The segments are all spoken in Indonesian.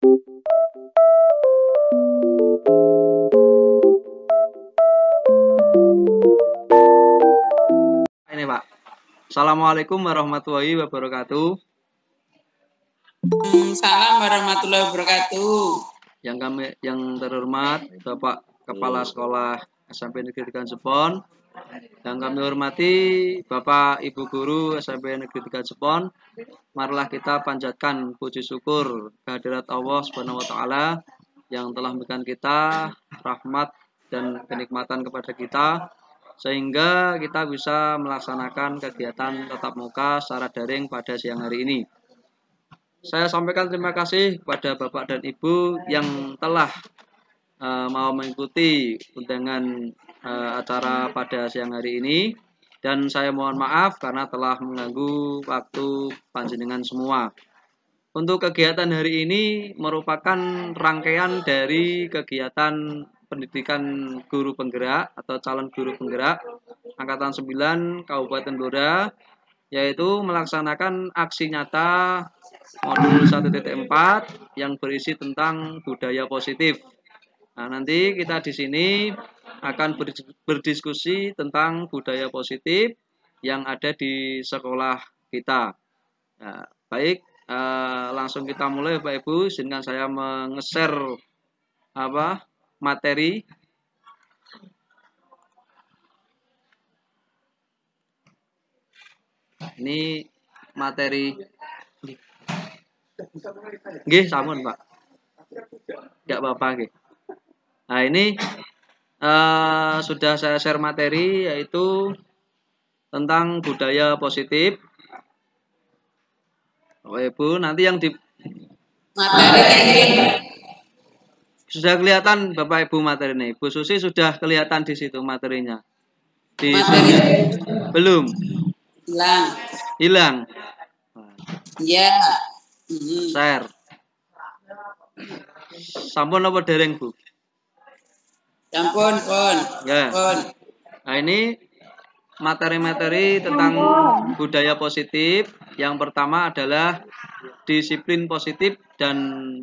Ini Pak. Assalamualaikum warahmatullahi wabarakatuh. Salam warahmatullahi wabarakatuh. Yang terhormat Bapak Kepala Sekolah SMP Negeri 3 Jepon, yang kami hormati Bapak Ibu Guru SMP Negeri 3 Jepon. Marilah kita panjatkan puji syukur kehadirat Allah Subhanahu wa taala yang telah memberikan kita rahmat dan kenikmatan kepada kita, sehingga kita bisa melaksanakan kegiatan tatap muka secara daring pada siang hari ini. Saya sampaikan terima kasih kepada Bapak dan Ibu yang telah mau mengikuti undangan acara pada siang hari ini, dan saya mohon maaf karena telah mengganggu waktu panjenengan semua. Untuk kegiatan hari ini merupakan rangkaian dari kegiatan pendidikan guru penggerak atau calon guru penggerak Angkatan 9 Kabupaten Blora, yaitu melaksanakan aksi nyata modul 1.4 yang berisi tentang budaya positif. Nah, nanti kita di sini akan berdiskusi tentang budaya positif yang ada di sekolah kita. Nah, baik, langsung kita mulai Bapak Ibu. Izinkan saya menge-share materi. Ini materi. Nggih, sampun Pak. Enggak apa-apa nggih. Nah, ini sudah saya share materi, yaitu tentang budaya positif. Bapak Ibu, nanti yang di Materi sudah kelihatan Bapak Ibu materi ini. Bu Susi sudah kelihatan di situ materinya. Di materi belum hilang. Ya. Share. Sampun apa dereng, Bu? Sampun, pun. Ya. Nah, ini materi-materi tentang budaya positif. Yang pertama adalah disiplin positif dan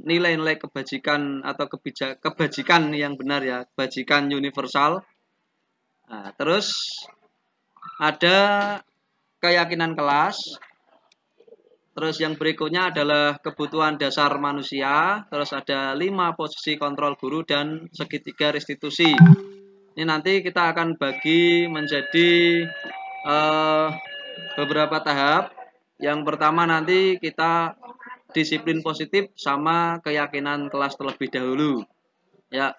nilai-nilai kebajikan atau kebajikan yang benar, ya, kebajikan universal. Nah, terus ada keyakinan kelas. Terus yang berikutnya adalah kebutuhan dasar manusia. Terus ada 5 posisi kontrol guru dan segitiga restitusi. Ini nanti kita akan bagi menjadi beberapa tahap. Yang pertama nanti kita disiplin positif sama keyakinan kelas terlebih dahulu. Ya,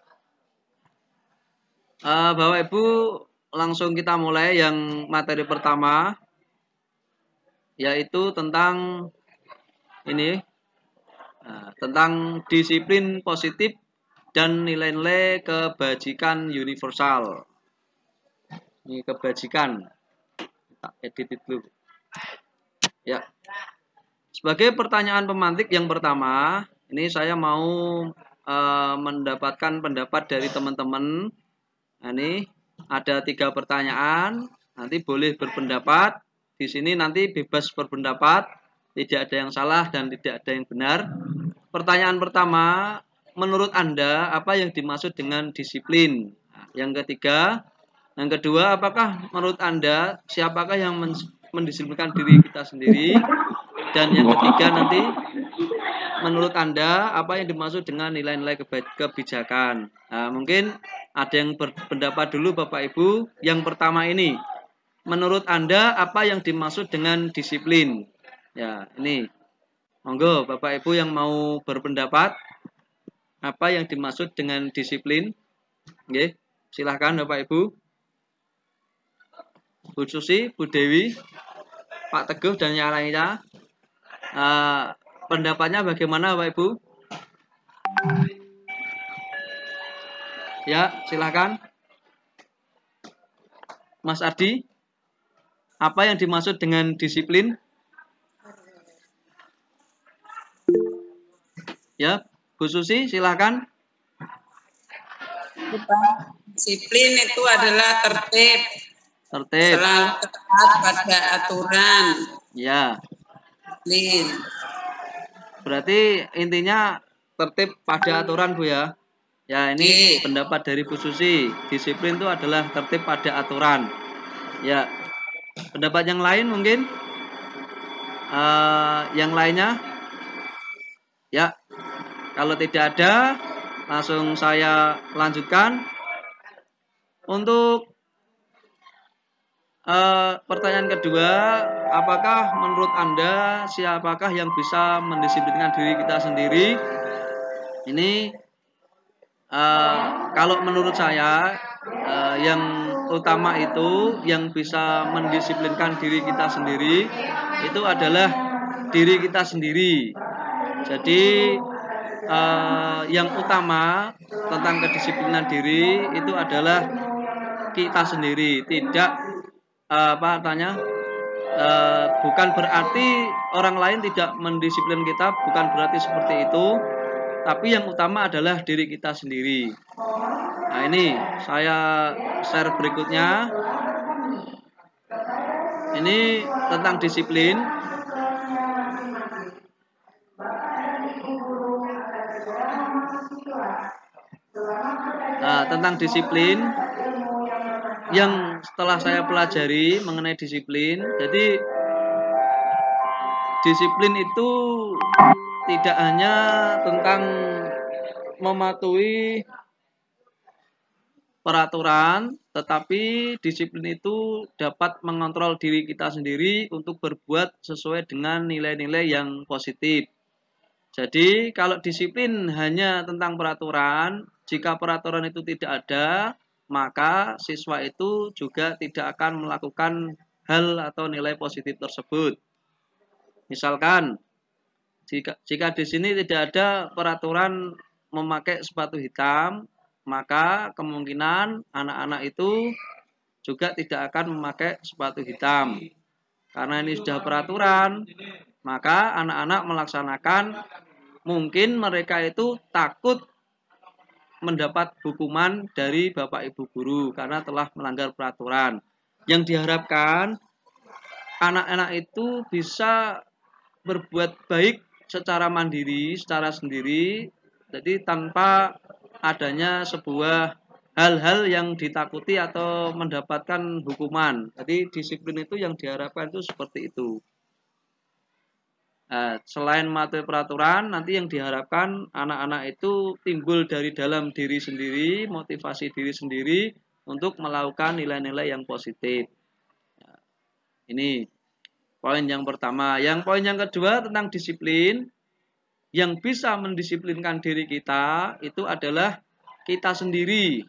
Bapak Ibu, langsung kita mulai yang materi pertama, yaitu tentang ini, tentang disiplin positif dan nilai-nilai kebajikan universal. Ini kebajikan, kita edit dulu. Ya, sebagai pertanyaan pemantik yang pertama, ini saya mau mendapatkan pendapat dari teman-teman. Nah, ini ada 3 pertanyaan, nanti boleh berpendapat. Di sini nanti bebas berpendapat, tidak ada yang salah dan tidak ada yang benar. Pertanyaan pertama, menurut Anda apa yang dimaksud dengan disiplin? Nah, yang kedua, apakah menurut Anda siapakah yang mendisiplinkan diri kita sendiri? Dan yang ketiga nanti, menurut Anda apa yang dimaksud dengan nilai-nilai kebijakan? Nah, mungkin ada yang berpendapat dulu Bapak Ibu. Yang pertama ini, menurut Anda apa yang dimaksud dengan disiplin? Ya, ini. Monggo Bapak Ibu yang mau berpendapat apa yang dimaksud dengan disiplin. Oke, silahkan Bapak Ibu. Bu Susi, Bu Dewi, Pak Teguh dan yang lainnya. Pendapatnya bagaimana Bapak Ibu? Ya, silahkan. Mas Adi, apa yang dimaksud dengan disiplin? Ya, Bu Susi, silahkan. Disiplin itu adalah tertib. Tertib. Selalu taat pada aturan. Ya. Disiplin. Berarti intinya tertib pada aturan, Bu ya. Ya, ini pendapat dari Bu Susi. Disiplin itu adalah tertib pada aturan. Ya, pendapat yang lain mungkin? Yang lainnya? Ya, kalau tidak ada, langsung saya lanjutkan. Untuk pertanyaan kedua, apakah menurut Anda siapakah yang bisa mendisiplinkan diri kita sendiri? Ini kalau menurut saya yang utama itu yang bisa mendisiplinkan diri kita sendiri itu adalah diri kita sendiri. Jadi yang utama tentang kedisiplinan diri itu adalah kita sendiri, tidak bukan berarti orang lain tidak mendisiplin kita, bukan berarti seperti itu, tapi yang utama adalah diri kita sendiri. Nah, ini saya share berikutnya. Ini tentang disiplin. Nah, tentang disiplin yang setelah saya pelajari mengenai disiplin, jadi disiplin itu tidak hanya tentang mematuhi peraturan, tetapi disiplin itu dapat mengontrol diri kita sendiri untuk berbuat sesuai dengan nilai-nilai yang positif. Jadi kalau disiplin hanya tentang peraturan, jika peraturan itu tidak ada, maka siswa itu juga tidak akan melakukan hal atau nilai positif tersebut. Misalkan, jika di sini tidak ada peraturan memakai sepatu hitam, maka kemungkinan anak-anak itu juga tidak akan memakai sepatu hitam. Karena ini sudah peraturan, maka anak-anak melaksanakan, mungkin mereka itu takut mendapat hukuman dari Bapak Ibu guru karena telah melanggar peraturan. Yang diharapkan anak-anak itu bisa berbuat baik secara mandiri, secara sendiri, jadi tanpa adanya sebuah hal-hal yang ditakuti atau mendapatkan hukuman. Jadi disiplin itu yang diharapkan itu seperti itu. Selain mematuhi peraturan, nanti yang diharapkan anak-anak itu timbul dari dalam diri sendiri, motivasi diri sendiri untuk melakukan nilai-nilai yang positif. Ini poin yang pertama. Yang poin yang kedua tentang disiplin, yang bisa mendisiplinkan diri kita itu adalah kita sendiri.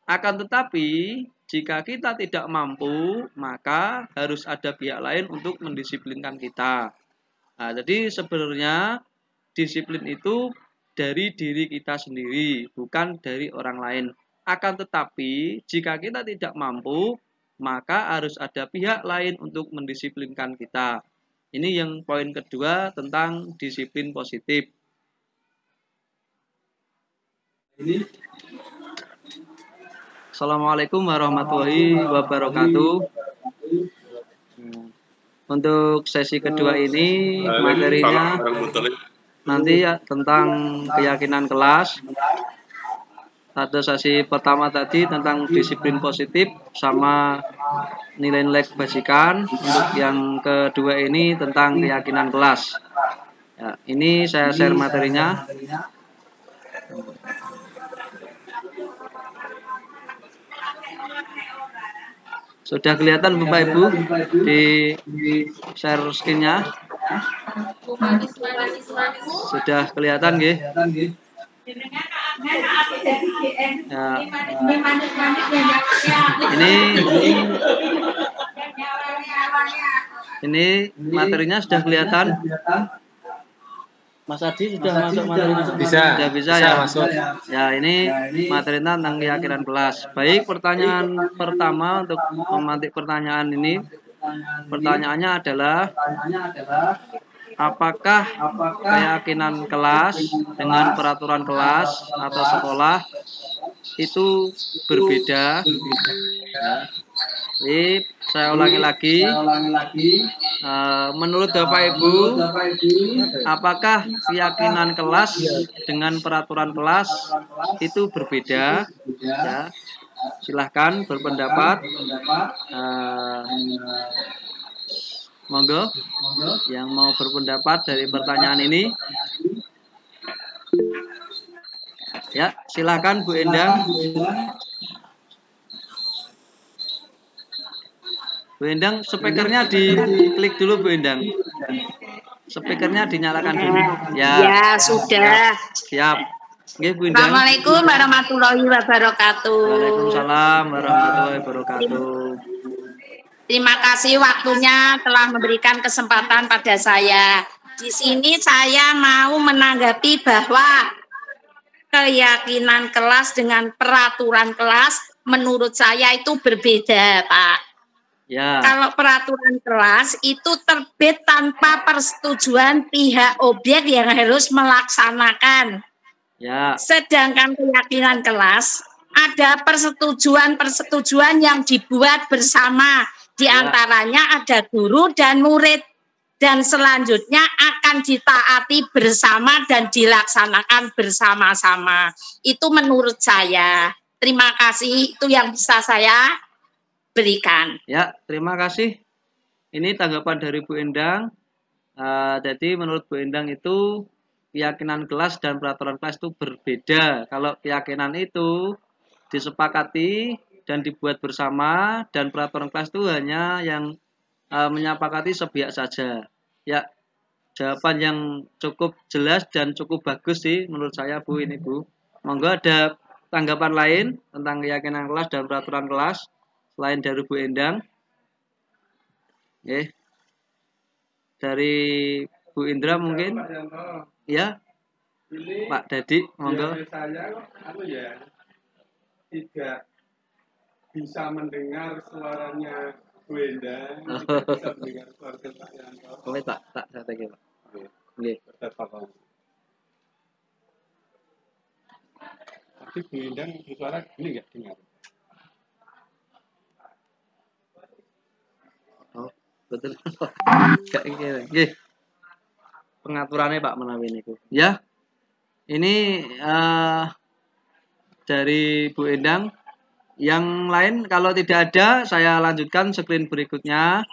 Akan tetapi, jika kita tidak mampu, maka harus ada pihak lain untuk mendisiplinkan kita. Nah, jadi sebenarnya disiplin itu dari diri kita sendiri, bukan dari orang lain. Akan tetapi, jika kita tidak mampu, maka harus ada pihak lain untuk mendisiplinkan kita. Ini yang poin kedua tentang disiplin positif. Assalamualaikum warahmatullahi wabarakatuh. Untuk sesi kedua ini materinya nanti ya tentang keyakinan kelas. Ada sesi pertama tadi tentang disiplin positif sama nilai-nilai kebajikan. Untuk yang kedua ini tentang keyakinan kelas. Ya, ini saya share materinya. Sudah kelihatan Bapak Ibu di share screen-nya? Sudah kelihatan nggih? Ya. Ini materinya sudah kelihatan? Mas Adi sudah masuk materinya? Bisa ya? Masuk. Ya, ini materinya tentang keyakinan kelas. Baik, pertanyaan pertama untuk memantik pertanyaan ini. Pertanyaannya adalah, apakah keyakinan kelas dengan peraturan kelas atau sekolah itu berbeda? Ya. Jadi saya ulangi lagi. Menurut Bapak Ibu, apakah keyakinan kelas dengan peraturan kelas itu berbeda? Ya, silahkan berpendapat. Monggo, yang mau berpendapat dari pertanyaan ini. Ya, silahkan Bu Endang. Bu Endang, speakernya diklik dulu Bu Endang. Speakernya dinyalakan dulu. Ya, sudah. Siap. Oke, Bu Endang. Assalamualaikum warahmatullahi wabarakatuh. Waalaikumsalam warahmatullahi wabarakatuh. Terima kasih waktunya telah memberikan kesempatan pada saya. Di sini saya mau menanggapi bahwa keyakinan kelas dengan peraturan kelas menurut saya itu berbeda, Pak. Ya. Kalau peraturan kelas itu terbit tanpa persetujuan pihak objek yang harus melaksanakan. Ya. Sedangkan keyakinan kelas ada persetujuan yang dibuat bersama. Di antaranya ada guru dan murid. Dan selanjutnya akan ditaati bersama dan dilaksanakan bersama-sama. Itu menurut saya. Terima kasih, itu yang bisa saya berikan. Ya, terima kasih. Ini tanggapan dari Bu Endang. Jadi menurut Bu Endang itu keyakinan kelas dan peraturan kelas itu berbeda. Kalau keyakinan itu disepakati dan dibuat bersama, dan peraturan kelas itu hanya yang menyepakati sepihak saja. Ya, jawaban yang cukup jelas dan cukup bagus sih menurut saya Bu ini Bu. Monggo ada tanggapan lain tentang keyakinan kelas dan peraturan kelas selain dari Bu Endang. Dari Bu Indra mungkin. Ya. Pak Dadi, monggo. Saya tidak bisa mendengar suaranya Bu Endang, tidak bisa mendengar suara Pak Yanto. Boleh tak saya tanya, Pak. Nggih. Tapi Bu Endang suara ini enggak dengar. Oh, betul. Nggih. Pengaturannya Pak menawi niku. Ya. Ini dari Bu Endang. Yang lain kalau tidak ada saya lanjutkan screen berikutnya,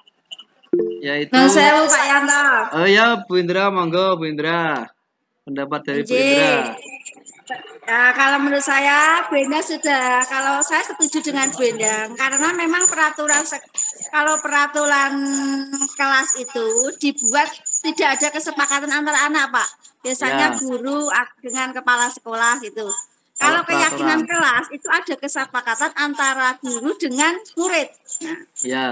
yaitu Saya Pak Yanto. Oh ya, Bu Indra, monggo Bu Indra. Pendapat dari Bu Indra. Ya, kalau menurut saya Bu Endang sudah, kalau saya setuju dengan Bu Endang karena memang kalau peraturan kelas itu dibuat tidak ada kesepakatan antara anak, Pak. Biasanya guru dengan kepala sekolah gitu. Kalau keyakinan kelas itu ada kesepakatan antara guru dengan murid. Nah. Ya.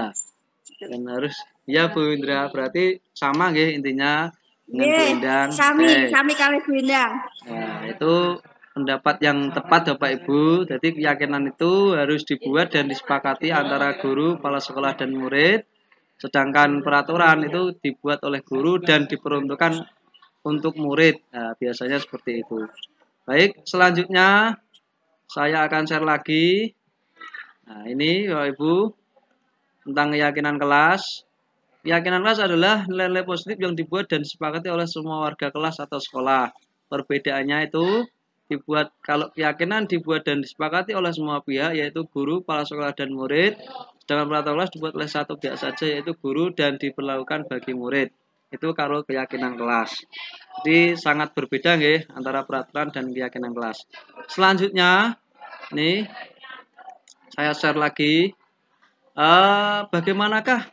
Dan harus ya Bu Indra, berarti sama nggih intinya dengan Bu Endang. Sami kali Bu Endang. Nah, itu pendapat yang tepat Bapak Ibu. Jadi keyakinan itu harus dibuat dan disepakati antara guru, kepala sekolah dan murid. Sedangkan peraturan itu dibuat oleh guru dan diperuntukkan untuk murid. Nah, biasanya seperti itu. Baik, selanjutnya saya akan share lagi. Nah, ini Bapak Ibu tentang keyakinan kelas. Keyakinan kelas adalah nilai-nilai positif yang dibuat dan disepakati oleh semua warga kelas atau sekolah. Perbedaannya itu kalau keyakinan dibuat dan disepakati oleh semua pihak, yaitu guru, kepala sekolah dan murid. Sedangkan peraturan kelas dibuat oleh satu pihak saja, yaitu guru, dan diberlakukan bagi murid. Itu kalau keyakinan kelas. Jadi sangat berbeda nggih antara peraturan dan keyakinan kelas. Selanjutnya, nih saya share lagi. Bagaimanakah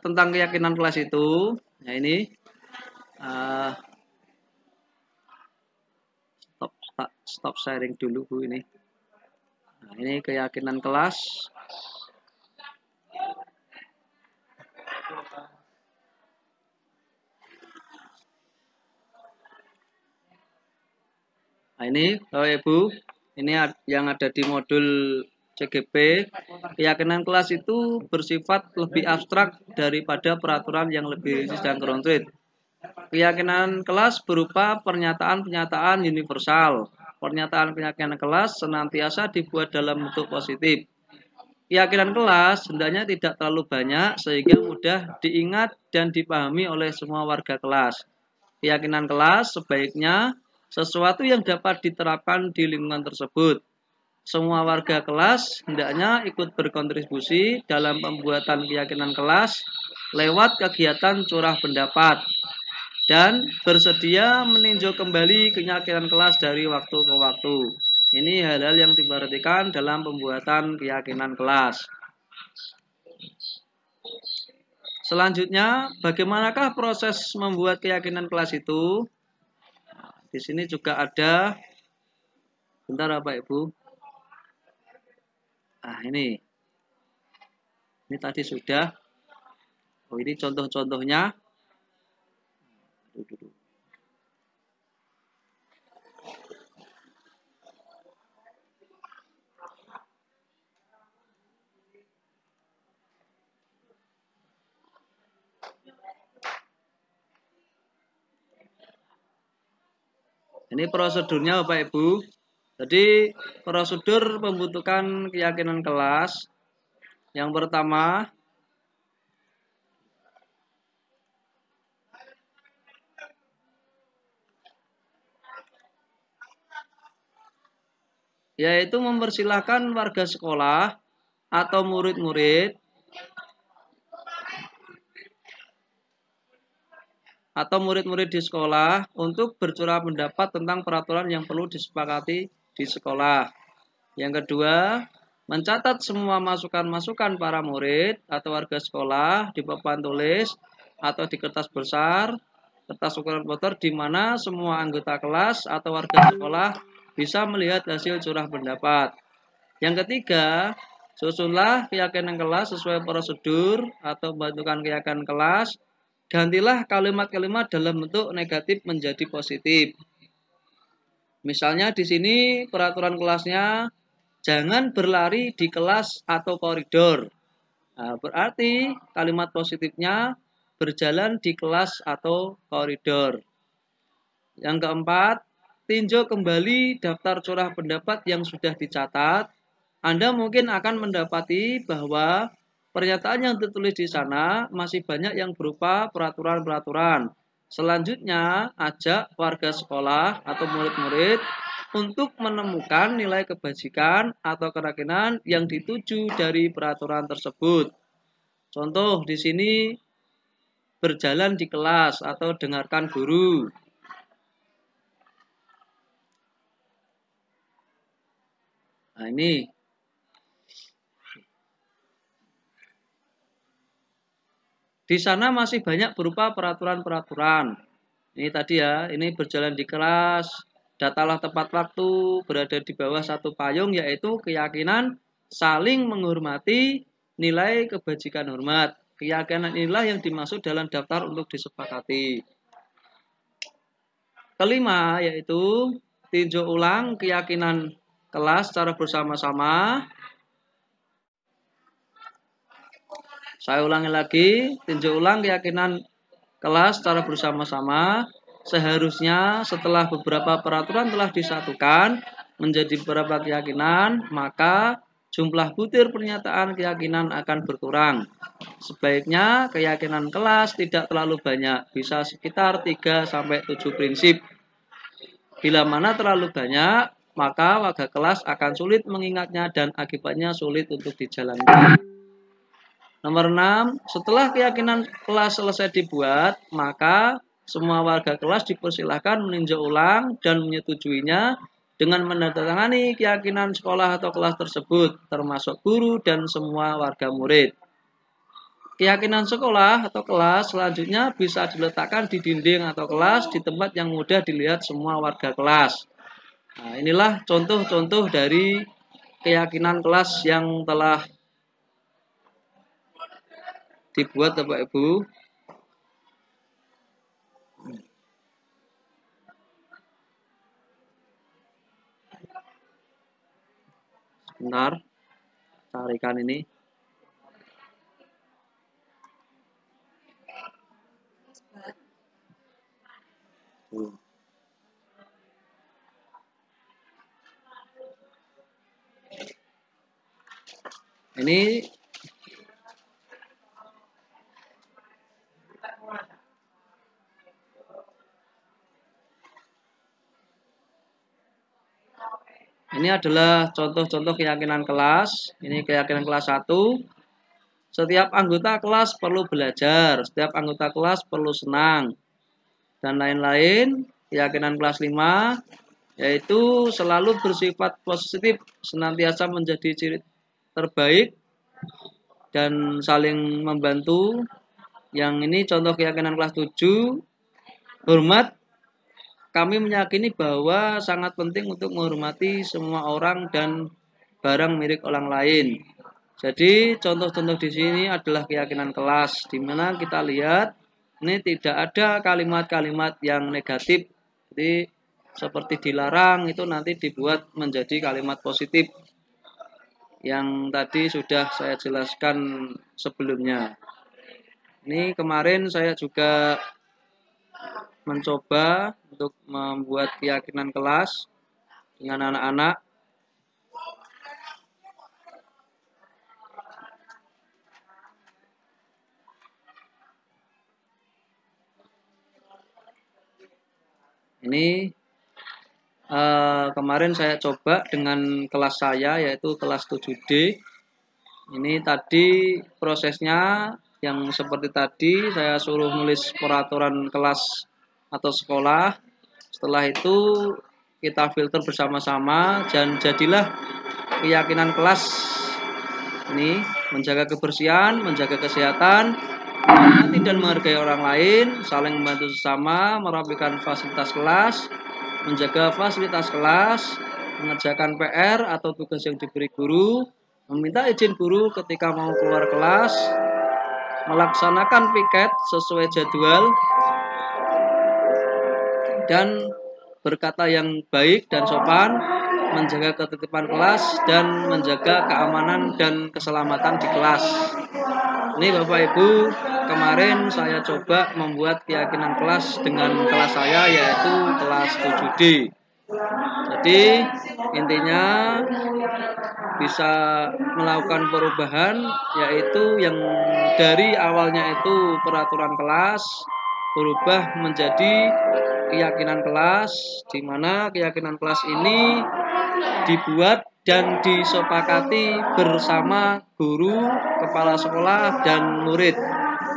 tentang keyakinan kelas itu? Nah ini stop sharing dulu Bu ini. Nah, ini keyakinan kelas. Nah, ini Bapak Ibu, ini yang ada di modul CGP. Keyakinan kelas itu bersifat lebih abstrak daripada peraturan yang lebih rinci dan konkret. Keyakinan kelas berupa pernyataan-pernyataan universal pernyataan keyakinan kelas senantiasa dibuat dalam bentuk positif. Keyakinan kelas hendaknya tidak terlalu banyak sehingga mudah diingat dan dipahami oleh semua warga kelas. Keyakinan kelas sebaiknya sesuatu yang dapat diterapkan di lingkungan tersebut. Semua warga kelas hendaknya ikut berkontribusi dalam pembuatan keyakinan kelas lewat kegiatan curah pendapat dan bersedia meninjau kembali keyakinan kelas dari waktu ke waktu. Ini hal-hal yang diperhatikan dalam pembuatan keyakinan kelas. Selanjutnya, bagaimanakah proses membuat keyakinan kelas itu? Di sini juga ada, bentar Bapak Ibu. Nah, ini tadi sudah. Oh, ini contoh-contohnya. Ini prosedurnya Bapak Ibu. Jadi prosedur pembentukan keyakinan kelas. Yang pertama, yaitu mempersilahkan warga sekolah atau murid-murid di sekolah untuk bercurah pendapat tentang peraturan yang perlu disepakati di sekolah. Yang kedua, mencatat semua masukan-masukan para murid atau warga sekolah di papan tulis atau di kertas besar, kertas ukuran kotor di mana semua anggota kelas atau warga sekolah bisa melihat hasil curah pendapat. Yang ketiga, susunlah keyakinan kelas sesuai prosedur atau bentukan keyakinan kelas. Gantilah kalimat-kalimat dalam bentuk negatif menjadi positif. Misalnya di sini peraturan kelasnya jangan berlari di kelas atau koridor. Nah, berarti kalimat positifnya berjalan di kelas atau koridor. Yang keempat, tinjau kembali daftar curah pendapat yang sudah dicatat. Anda mungkin akan mendapati bahwa pernyataan yang tertulis di sana masih banyak yang berupa peraturan-peraturan. Selanjutnya, ajak warga sekolah atau murid-murid untuk menemukan nilai kebajikan atau keyakinan yang dituju dari peraturan tersebut. Contoh di sini berjalan di kelas atau dengarkan guru. Nah, ini di sana masih banyak berupa peraturan-peraturan. Ini tadi ya, ini berjalan di kelas, datalah tepat waktu, berada di bawah satu payung, yaitu keyakinan saling menghormati, nilai kebajikan hormat. Keyakinan inilah yang dimaksud dalam daftar untuk disepakati. Kelima, yaitu tinjau ulang keyakinan kelas secara bersama-sama. Saya ulangi lagi, tinjau ulang keyakinan kelas secara bersama-sama. Seharusnya setelah beberapa peraturan telah disatukan menjadi beberapa keyakinan, maka jumlah butir pernyataan keyakinan akan berkurang. Sebaiknya keyakinan kelas tidak terlalu banyak, bisa sekitar 3-7 prinsip. Bila mana terlalu banyak, maka warga kelas akan sulit mengingatnya dan akibatnya sulit untuk dijalankan. Nomor 6, setelah keyakinan kelas selesai dibuat, maka semua warga kelas dipersilahkan meninjau ulang dan menyetujuinya dengan menandatangani keyakinan sekolah atau kelas tersebut, termasuk guru dan semua warga murid. Keyakinan sekolah atau kelas selanjutnya bisa diletakkan di dinding atau kelas di tempat yang mudah dilihat semua warga kelas. Nah, inilah contoh-contoh dari keyakinan kelas yang telah dibuat Bapak Ibu. Sebentar, carikan ini. Ini adalah contoh-contoh keyakinan kelas. Ini keyakinan kelas 1. Setiap anggota kelas perlu belajar, setiap anggota kelas perlu senang, dan lain-lain. Keyakinan kelas 5 yaitu selalu bersifat positif, senantiasa menjadi ciri terbaik, dan saling membantu. Yang ini contoh keyakinan kelas 7. Hormat. Kami meyakini bahwa sangat penting untuk menghormati semua orang dan barang milik orang lain. Jadi contoh-contoh di sini adalah keyakinan kelas, di mana kita lihat ini tidak ada kalimat-kalimat yang negatif. Jadi seperti dilarang itu nanti dibuat menjadi kalimat positif. Yang tadi sudah saya jelaskan sebelumnya. Ini kemarin saya juga mencoba untuk membuat keyakinan kelas dengan anak-anak. Ini kemarin saya coba dengan kelas saya, yaitu kelas 7D. Ini tadi prosesnya yang seperti tadi, saya suruh nulis peraturan kelas atau sekolah. Setelah itu kita filter bersama-sama dan jadilah keyakinan kelas. Ini menjaga kebersihan, menjaga kesehatan, menghormati dan menghargai orang lain, saling membantu sesama, merapikan fasilitas kelas, menjaga fasilitas kelas, mengerjakan PR atau tugas yang diberi guru, meminta izin guru ketika mau keluar kelas, melaksanakan piket sesuai jadwal, dan berkata yang baik dan sopan, menjaga ketertiban kelas, dan menjaga keamanan dan keselamatan di kelas. Ini Bapak Ibu, kemarin saya coba membuat keyakinan kelas dengan kelas saya, yaitu kelas 7D. Jadi intinya bisa melakukan perubahan, yaitu yang dari awalnya itu peraturan kelas berubah menjadi keyakinan kelas, di mana keyakinan kelas ini dibuat dan disepakati bersama guru, kepala sekolah, dan murid.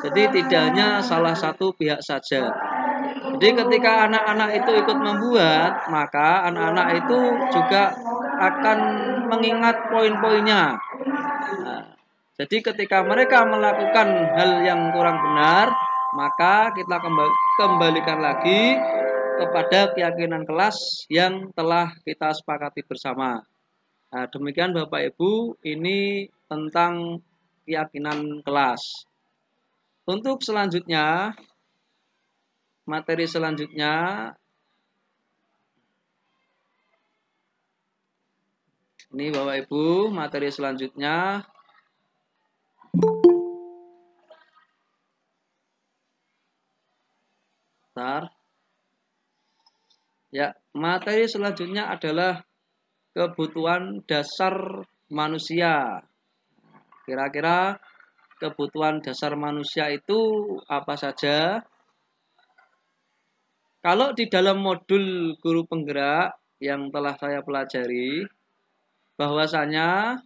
Jadi tidak hanya salah satu pihak saja. Jadi ketika anak-anak itu ikut membuat, maka anak-anak itu juga akan mengingat poin-poinnya. Nah, jadi ketika mereka melakukan hal yang kurang benar, maka kita kembalikan lagi kepada keyakinan kelas yang telah kita sepakati bersama. Nah, demikian Bapak Ibu, ini tentang keyakinan kelas. Untuk selanjutnya, materi selanjutnya, ini Bapak Ibu, materi selanjutnya ya, materi selanjutnya adalah kebutuhan dasar manusia. Kira-kira kebutuhan dasar manusia itu apa saja? Kalau di dalam modul guru penggerak yang telah saya pelajari, bahwasanya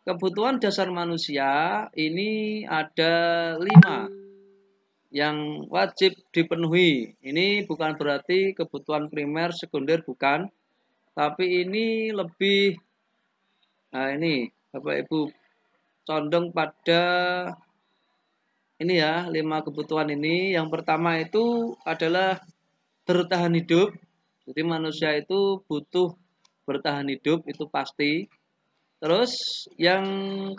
kebutuhan dasar manusia ini ada 5 yang wajib dipenuhi. Ini bukan berarti kebutuhan primer, sekunder, bukan. Tapi ini lebih, nah ini Bapak Ibu, condong pada ini ya, 5 kebutuhan ini. Yang pertama itu adalah bertahan hidup. Jadi manusia itu butuh bertahan hidup, itu pasti. Terus yang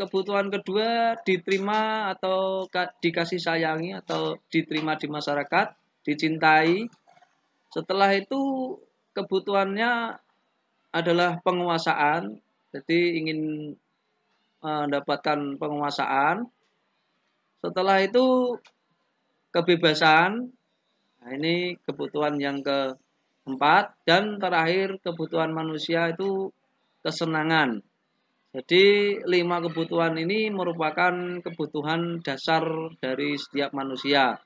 kebutuhan kedua diterima atau dikasih sayangi atau diterima di masyarakat, dicintai. Setelah itu kebutuhannya adalah penguasaan, jadi ingin mendapatkan penguasaan. Setelah itu kebebasan. Nah, ini kebutuhan yang keempat, dan terakhir kebutuhan manusia itu kesenangan. Jadi 5 kebutuhan ini merupakan kebutuhan dasar dari setiap manusia.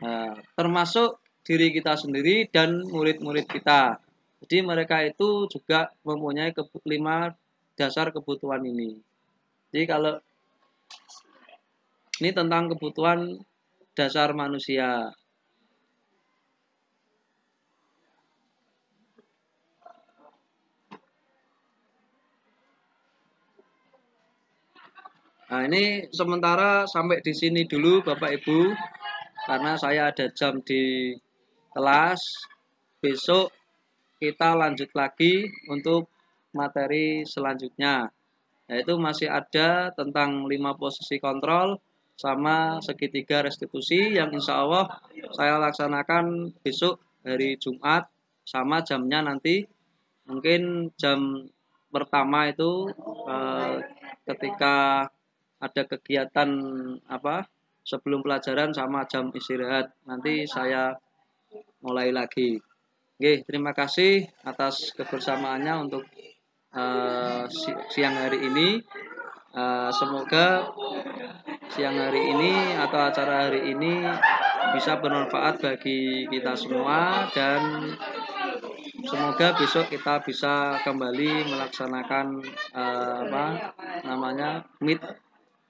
Nah, termasuk diri kita sendiri dan murid-murid kita. Jadi mereka itu juga mempunyai 5 dasar kebutuhan ini. Jadi kalau ini tentang kebutuhan dasar manusia. Nah, ini sementara sampai di sini dulu Bapak Ibu, karena saya ada jam di kelas. Besok kita lanjut lagi untuk materi selanjutnya, yaitu masih ada tentang 5 posisi kontrol sama segitiga restitusi yang insya Allah saya laksanakan besok hari Jumat, sama jamnya nanti mungkin jam pertama itu ketika ada kegiatan sebelum pelajaran sama jam istirahat, nanti saya mulai lagi. Oke, terima kasih atas kebersamaannya untuk siang hari ini. Semoga siang hari ini atau acara hari ini bisa bermanfaat bagi kita semua, dan semoga besok kita bisa kembali melaksanakan meet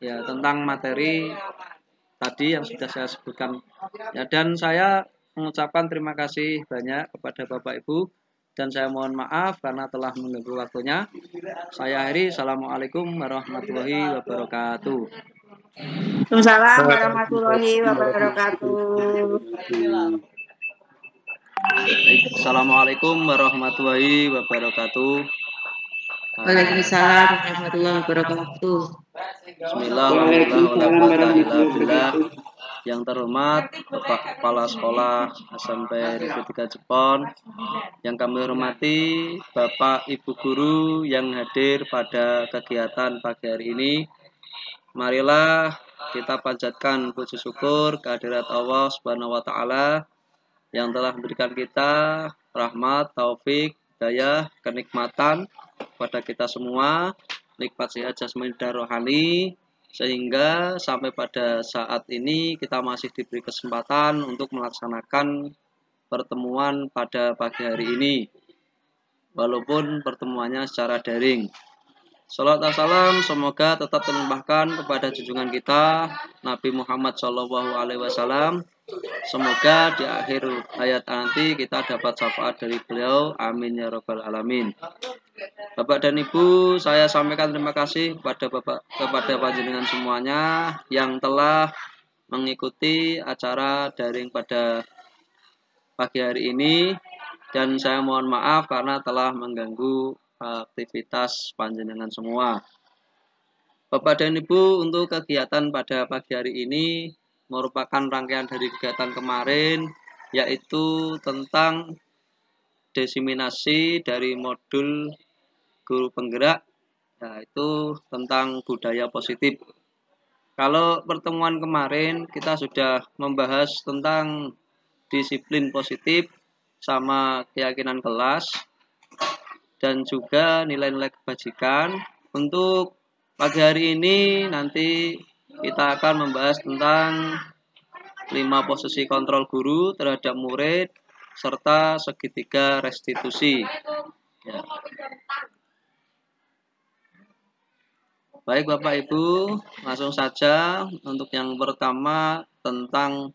ya tentang materi tadi yang sudah saya sebutkan. Ya, dan saya mengucapkan terima kasih banyak kepada Bapak Ibu, dan saya mohon maaf karena telah mengganggu waktunya. Saya akhiri. Assalamualaikum warahmatullahi wabarakatuh. Waalaikumsalam warahmatullahi wabarakatuh. Assalamualaikum warahmatullahi wabarakatuh. Waalaikumsalam warahmatullahi wabarakatuh. Bismillahirrahmanirrahim. Yang terhormat Bapak Kepala Sekolah SMP Negeri 3 Jepon, yang kami hormati Bapak Ibu Guru yang hadir pada kegiatan pagi hari ini. Marilah kita panjatkan puji syukur kehadirat Allah Subhanahu wa taala yang telah memberikan kita rahmat, taufik, hidayah, kenikmatan kepada kita semua, nikmat sehat jasmani dan rohani, sehingga sampai pada saat ini kita masih diberi kesempatan untuk melaksanakan pertemuan pada pagi hari ini, walaupun pertemuannya secara daring. Salat dan salam semoga tetap terlimpahkan kepada junjungan kita Nabi Muhammad SAW. Semoga di akhir hayat nanti kita dapat syafaat dari beliau. Amin ya rabbal alamin. Bapak dan Ibu, saya sampaikan terima kasih kepada panjenengan semuanya yang telah mengikuti acara daring pada pagi hari ini, dan saya mohon maaf karena telah mengganggu aktivitas panjenengan semua. Bapak dan Ibu, untuk kegiatan pada pagi hari ini merupakan rangkaian dari kegiatan kemarin, yaitu tentang diseminasi dari modul guru penggerak, yaitu tentang budaya positif. Kalau pertemuan kemarin kita sudah membahas tentang disiplin positif sama keyakinan kelas dan juga nilai-nilai kebajikan. Untuk pagi hari ini nanti kita akan membahas tentang 5 posisi kontrol guru terhadap murid serta segitiga restitusi. Ya. Baik Bapak Ibu, langsung saja untuk yang pertama tentang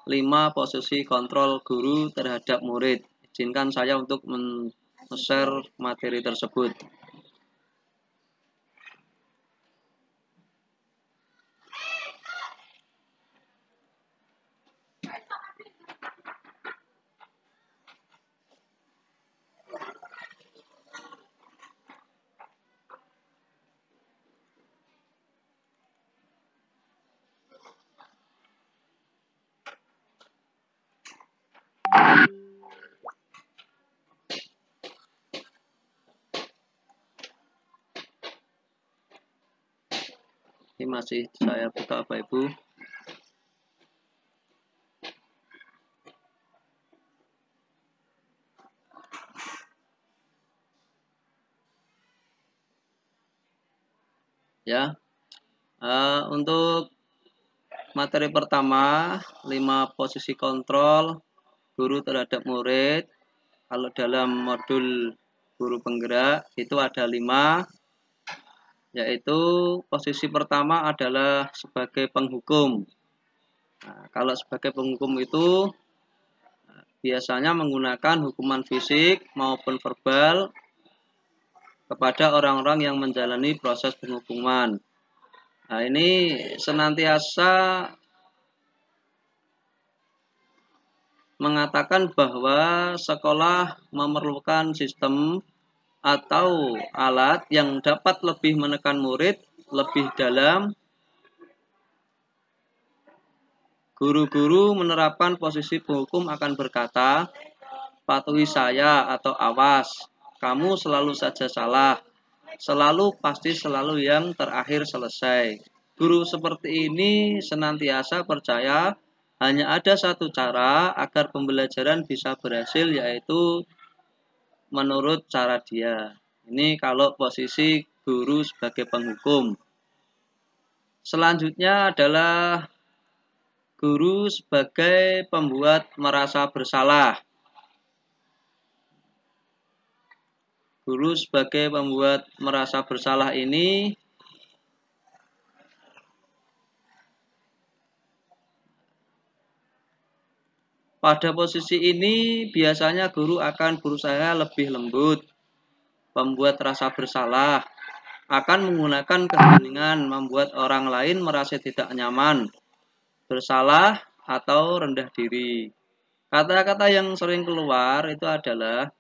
5 posisi kontrol guru terhadap murid. Izinkan saya untuk men-share materi tersebut. Ini masih saya buka Bapak Ibu. Ya. Untuk materi pertama, 5 posisi kontrol guru terhadap murid. Kalau dalam modul guru penggerak itu ada 5, yaitu posisi pertama adalah sebagai penghukum. Nah, kalau sebagai penghukum itu biasanya menggunakan hukuman fisik maupun verbal kepada orang-orang yang menjalani proses penghukuman. Nah, ini senantiasa mengatakan bahwa sekolah memerlukan sistem atau alat yang dapat lebih menekan murid lebih dalam. Guru-guru menerapkan posisi penghukum akan berkata, patuhi saya atau awas, kamu selalu saja salah, selalu pasti selalu yang terakhir selesai. Guru seperti ini senantiasa percaya hanya ada satu cara agar pembelajaran bisa berhasil, yaitu menurut cara dia. Ini kalau posisi guru sebagai penghukum. Selanjutnya adalah guru sebagai pembuat merasa bersalah. Guru sebagai pembuat merasa bersalah ini pada posisi ini biasanya guru akan berusaha lebih lembut, membuat rasa bersalah, akan menggunakan keheningan membuat orang lain merasa tidak nyaman, bersalah, atau rendah diri. Kata-kata yang sering keluar itu adalah,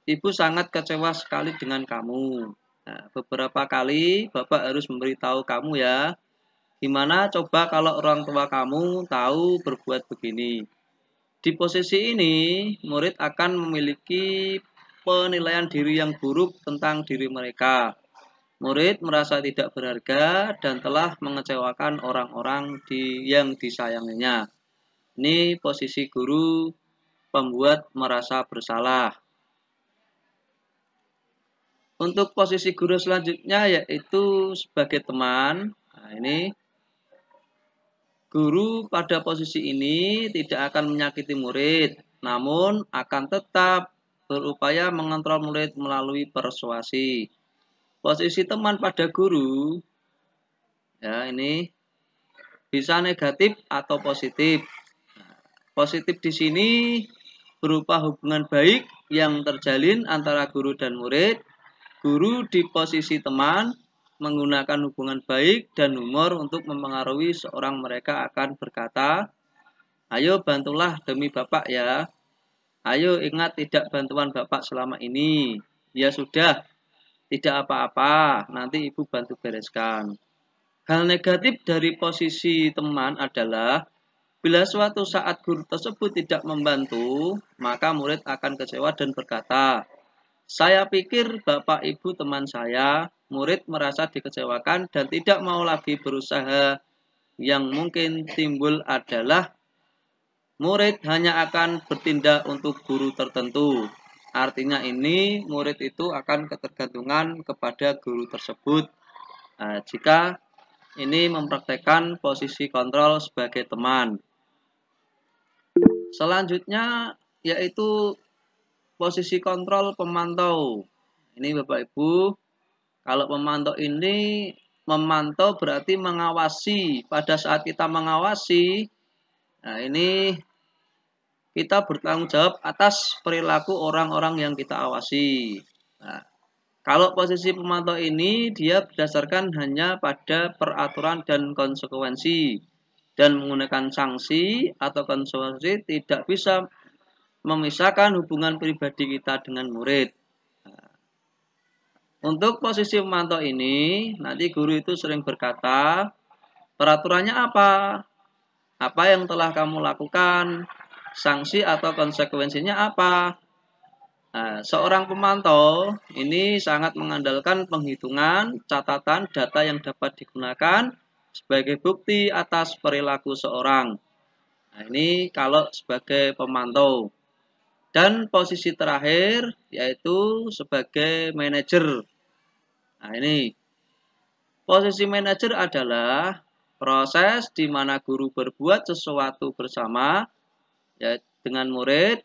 ibu sangat kecewa sekali dengan kamu. Nah, beberapa kali Bapak harus memberitahu kamu ya, gimana coba kalau orang tua kamu tahu berbuat begini. Di posisi ini, murid akan memiliki penilaian diri yang buruk tentang diri mereka. Murid merasa tidak berharga dan telah mengecewakan orang-orang yang disayanginya. Ini posisi guru pembuat merasa bersalah. Untuk posisi guru selanjutnya yaitu sebagai teman. Nah, ini guru pada posisi ini tidak akan menyakiti murid, namun akan tetap berupaya mengontrol murid melalui persuasi. Posisi teman pada guru, ya ini bisa negatif atau positif. Positif di sini berupa hubungan baik yang terjalin antara guru dan murid. Guru di posisi teman menggunakan hubungan baik dan humor untuk mempengaruhi seorang. Mereka akan berkata, ayo bantulah demi Bapak ya. Ayo ingat tidak bantuan Bapak selama ini. Ya sudah, tidak apa-apa, nanti ibu bantu bereskan. Hal negatif dari posisi teman adalah bila suatu saat guru tersebut tidak membantu, maka murid akan kecewa dan berkata, saya pikir Bapak Ibu teman saya. Murid merasa dikecewakan dan tidak mau lagi berusaha. Yang mungkin timbul adalah murid hanya akan bertindak untuk guru tertentu. Artinya ini murid itu akan ketergantungan kepada guru tersebut. Nah, jika ini mempraktekkan posisi kontrol sebagai teman. Selanjutnya yaitu posisi kontrol pemantau. Ini Bapak Ibu, kalau pemantau ini memantau berarti mengawasi. Pada saat kita mengawasi, nah ini kita bertanggung jawab atas perilaku orang-orang yang kita awasi. Nah, kalau posisi pemantau ini dia berdasarkan hanya pada peraturan dan konsekuensi dan menggunakan sanksi atau konsekuensi, tidak bisa memisahkan hubungan pribadi kita dengan murid. Nah, untuk posisi pemantau ini nanti guru itu sering berkata, peraturannya apa? Apa yang telah kamu lakukan? Sanksi atau konsekuensinya apa? Nah, seorang pemantau ini sangat mengandalkan penghitungan, catatan, data yang dapat digunakan sebagai bukti atas perilaku seorang. Nah, ini kalau sebagai pemantau. Dan posisi terakhir yaitu sebagai manajer. Nah, ini Posisi manajer adalah proses di mana guru berbuat sesuatu bersama ya dengan murid,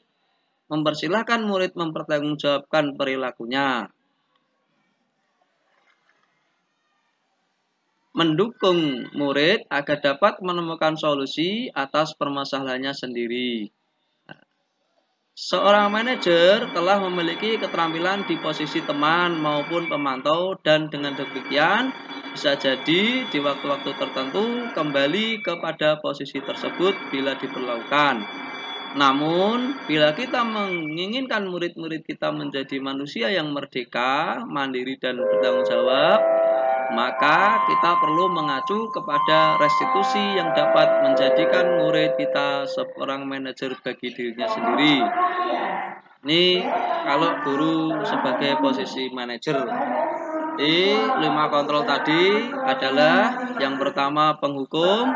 mempersilahkan murid mempertanggungjawabkan perilakunya, mendukung murid agar dapat menemukan solusi atas permasalahannya sendiri. Seorang manajer telah memiliki keterampilan di posisi teman maupun pemantau, dan dengan demikian bisa jadi di waktu-waktu tertentu kembali kepada posisi tersebut bila diperlukan. Namun, bila kita menginginkan murid-murid kita menjadi manusia yang merdeka, mandiri, dan bertanggung jawab, maka kita perlu mengacu kepada restitusi yang dapat menjadikan murid kita seorang manajer bagi dirinya sendiri. Ini kalau guru sebagai posisi manajer. Di 5 kontrol tadi adalah yang pertama penghukum,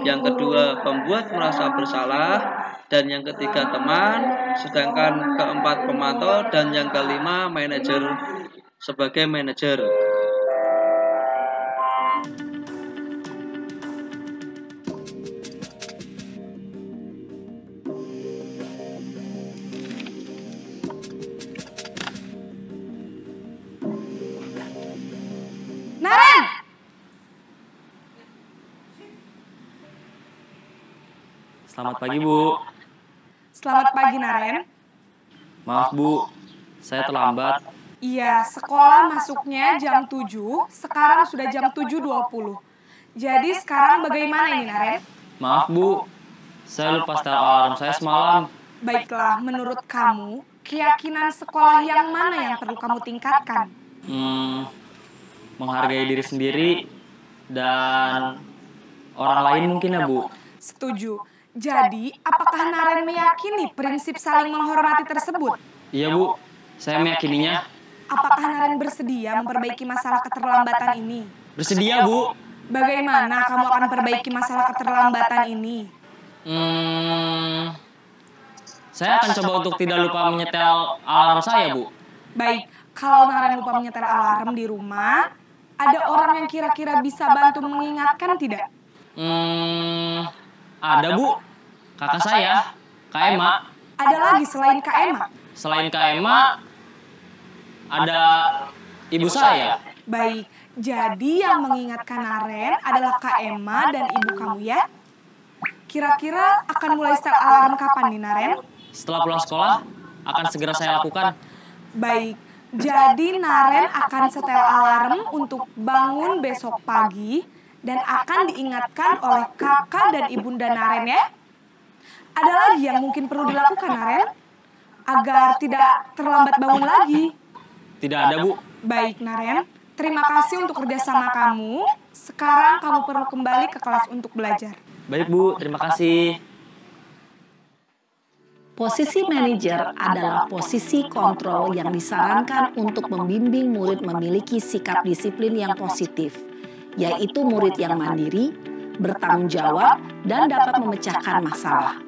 yang kedua pembuat merasa bersalah, dan yang ketiga teman, sedangkan keempat pemantau, dan yang kelima manajer sebagai manajer. Naren! Selamat pagi, Bu. Selamat pagi, Naren. Maaf, Bu. Saya terlambat. Iya, sekolah masuknya jam 7, sekarang sudah jam 7.20. Jadi sekarang bagaimana ini, Naren? Maaf, Bu. Saya lupa setel alarm saya semalam. Baiklah, menurut kamu, keyakinan sekolah yang mana yang perlu kamu tingkatkan? Menghargai diri sendiri dan orang lain mungkin ya, Bu. Setuju. Jadi, apakah Naren meyakini prinsip saling menghormati tersebut? Iya, Bu. Saya meyakininya. Apakah Naren bersedia memperbaiki masalah keterlambatan ini? Bersedia, Bu. Bagaimana kamu akan perbaiki masalah keterlambatan ini? Saya akan coba untuk tidak lupa menyetel alarm saya, Bu. Baik, kalau Naren lupa menyetel alarm di rumah, ada orang yang kira-kira bisa bantu mengingatkan tidak? Ada, Bu. Kakak saya, Kak Emma. Ada lagi selain Kak Emma? Selain Kak Emma, ada ibu saya. Baik, jadi yang mengingatkan Naren adalah Kak Emma dan ibu kamu ya? Kira-kira akan mulai setel alarm kapan nih, Naren? Setelah pulang sekolah, akan segera saya lakukan. Baik, jadi Naren akan setel alarm untuk bangun besok pagi dan akan diingatkan oleh kakak dan ibunda Naren ya? Ada lagi yang mungkin perlu dilakukan, Naren? Agar tidak terlambat bangun lagi. Tidak ada, Bu. Baik, Naren. Terima kasih untuk kerjasama kamu. Sekarang kamu perlu kembali ke kelas untuk belajar. Baik, Bu. Terima kasih. Posisi manajer adalah posisi kontrol yang disarankan untuk membimbing murid memiliki sikap disiplin yang positif, yaitu murid yang mandiri, bertanggung jawab, dan dapat memecahkan masalah.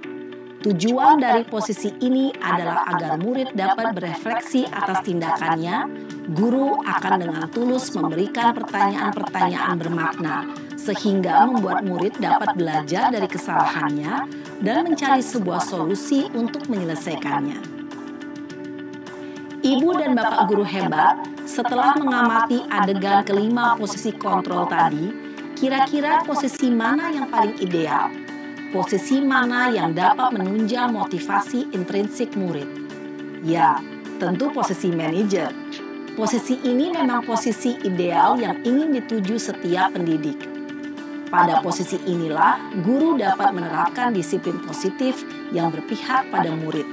Tujuan dari posisi ini adalah agar murid dapat berefleksi atas tindakannya. Guru akan dengan tulus memberikan pertanyaan-pertanyaan bermakna, sehingga membuat murid dapat belajar dari kesalahannya dan mencari sebuah solusi untuk menyelesaikannya. Ibu dan bapak guru hebat, setelah mengamati adegan kelima posisi kontrol tadi, kira-kira posisi mana yang paling ideal? Posisi mana yang dapat menunjang motivasi intrinsik murid? Ya, tentu posisi manajer. Posisi ini memang posisi ideal yang ingin dituju setiap pendidik. Pada posisi inilah, guru dapat menerapkan disiplin positif yang berpihak pada murid,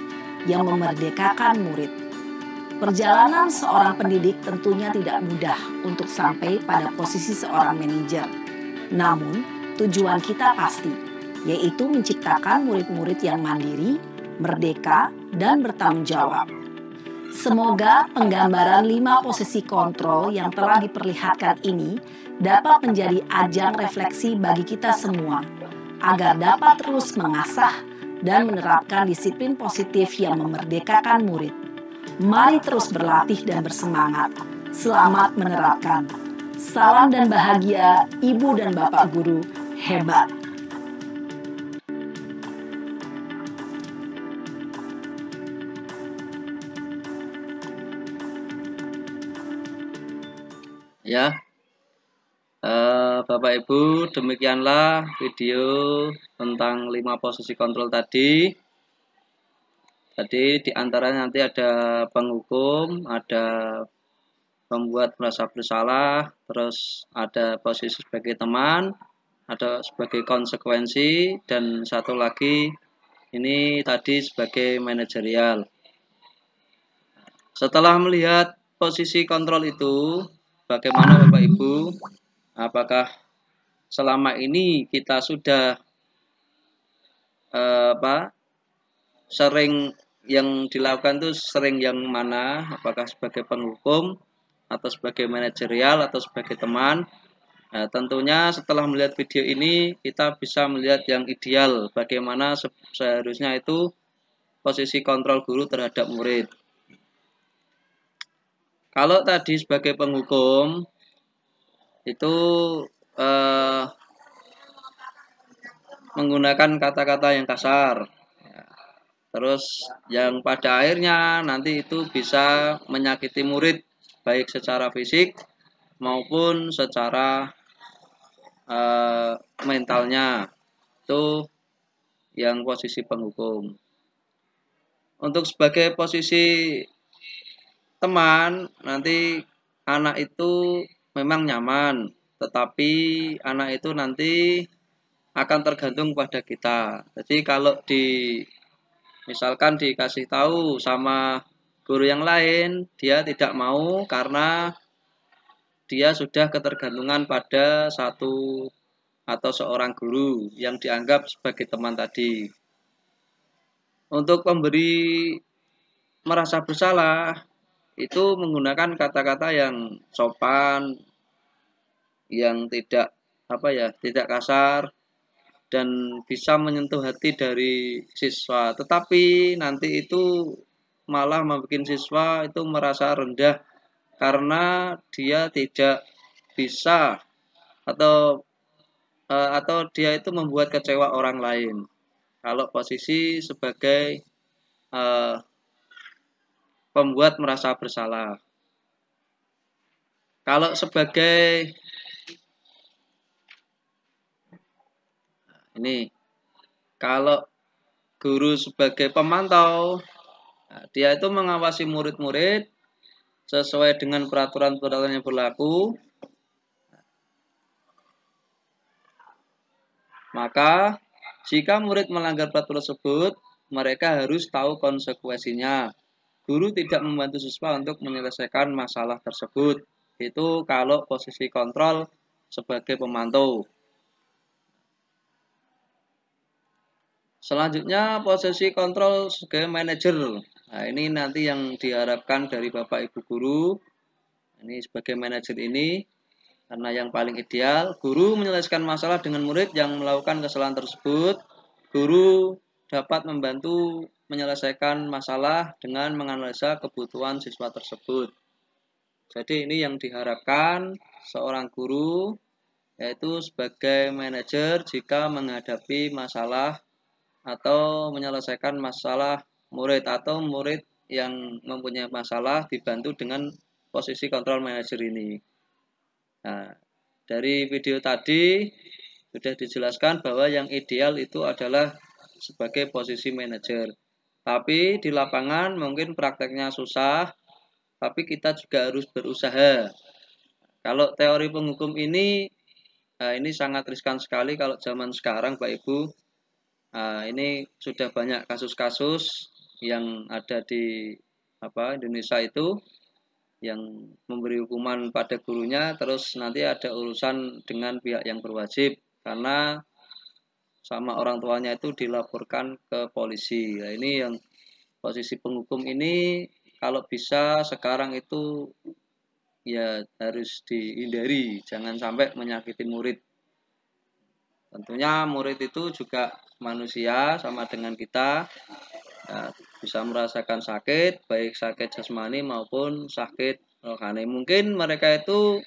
yang memerdekakan murid. Perjalanan seorang pendidik tentunya tidak mudah untuk sampai pada posisi seorang manajer. Namun, tujuan kita pasti, yaitu menciptakan murid-murid yang mandiri, merdeka, dan bertanggung jawab. Semoga penggambaran 5 posisi kontrol yang telah diperlihatkan ini dapat menjadi ajang refleksi bagi kita semua, agar dapat terus mengasah dan menerapkan disiplin positif yang memerdekakan murid. Mari terus berlatih dan bersemangat. Selamat menerapkan. Salam dan bahagia, Ibu dan Bapak Guru hebat. Ya, Bapak Ibu, demikianlah video tentang 5 posisi kontrol tadi. Jadi diantaranya nanti ada penghukum, ada pembuat merasa bersalah, terus ada posisi sebagai teman, ada sebagai konsekuensi, dan satu lagi ini tadi sebagai manajerial. Setelah melihat posisi kontrol itu, bagaimana Bapak Ibu? Apakah selama ini kita sudah sering yang dilakukan itu sering yang mana? Apakah sebagai penghukum atau sebagai manajerial atau sebagai teman? Nah, tentunya setelah melihat video ini kita bisa melihat yang ideal bagaimana seharusnya itu posisi kontrol guru terhadap murid. Kalau tadi sebagai penghukum itu menggunakan kata-kata yang kasar, terus yang pada akhirnya nanti itu bisa menyakiti murid baik secara fisik maupun secara mentalnya. Itu yang posisi penghukum. Untuk sebagai posisi teman, nanti anak itu memang nyaman, tetapi anak itu nanti akan tergantung pada kita. Jadi kalau misalkan dikasih tahu sama guru yang lain, dia tidak mau karena dia sudah ketergantungan pada satu atau seorang guru yang dianggap sebagai teman tadi. Untuk pemberi merasa bersalah itu menggunakan kata-kata yang sopan, yang tidak tidak kasar dan bisa menyentuh hati dari siswa. Tetapi nanti itu malah membuat siswa itu merasa rendah karena dia tidak bisa atau dia itu membuat kecewa orang lain. Kalau posisi sebagai pembuat merasa bersalah. Kalau sebagai kalau guru sebagai pemantau, dia itu mengawasi murid-murid sesuai dengan peraturan-peraturan yang berlaku. Maka jika murid melanggar peraturan tersebut, mereka harus tahu konsekuensinya. Guru tidak membantu siswa untuk menyelesaikan masalah tersebut. Itu kalau posisi kontrol sebagai pemantau. Selanjutnya posisi kontrol sebagai manajer. Nah, ini nanti yang diharapkan dari Bapak Ibu guru. Ini sebagai manajer ini karena yang paling ideal, guru menyelesaikan masalah dengan murid yang melakukan kesalahan tersebut. Guru dapat membantu menyelesaikan masalah dengan menganalisa kebutuhan siswa tersebut. Jadi ini yang diharapkan seorang guru, yaitu sebagai manajer jika menghadapi masalah atau menyelesaikan masalah murid atau murid yang mempunyai masalah dibantu dengan posisi kontrol manajer ini. Nah, dari video tadi sudah dijelaskan bahwa yang ideal itu adalah sebagai posisi manajer. Tapi di lapangan mungkin prakteknya susah, tapi kita juga harus berusaha. Kalau teori penghukum ini sangat riskan sekali kalau zaman sekarang, Pak Ibu. Ini sudah banyak kasus-kasus yang ada di Indonesia itu yang memberi hukuman pada gurunya, terus nanti ada urusan dengan pihak yang berwajib karena sama orang tuanya itu dilaporkan ke polisi. Nah, ini yang posisi penghukum ini kalau bisa sekarang itu ya harus dihindari, jangan sampai menyakiti murid. Tentunya murid itu juga manusia sama dengan kita, bisa merasakan sakit, baik sakit jasmani maupun sakit rohani. Mungkin mereka itu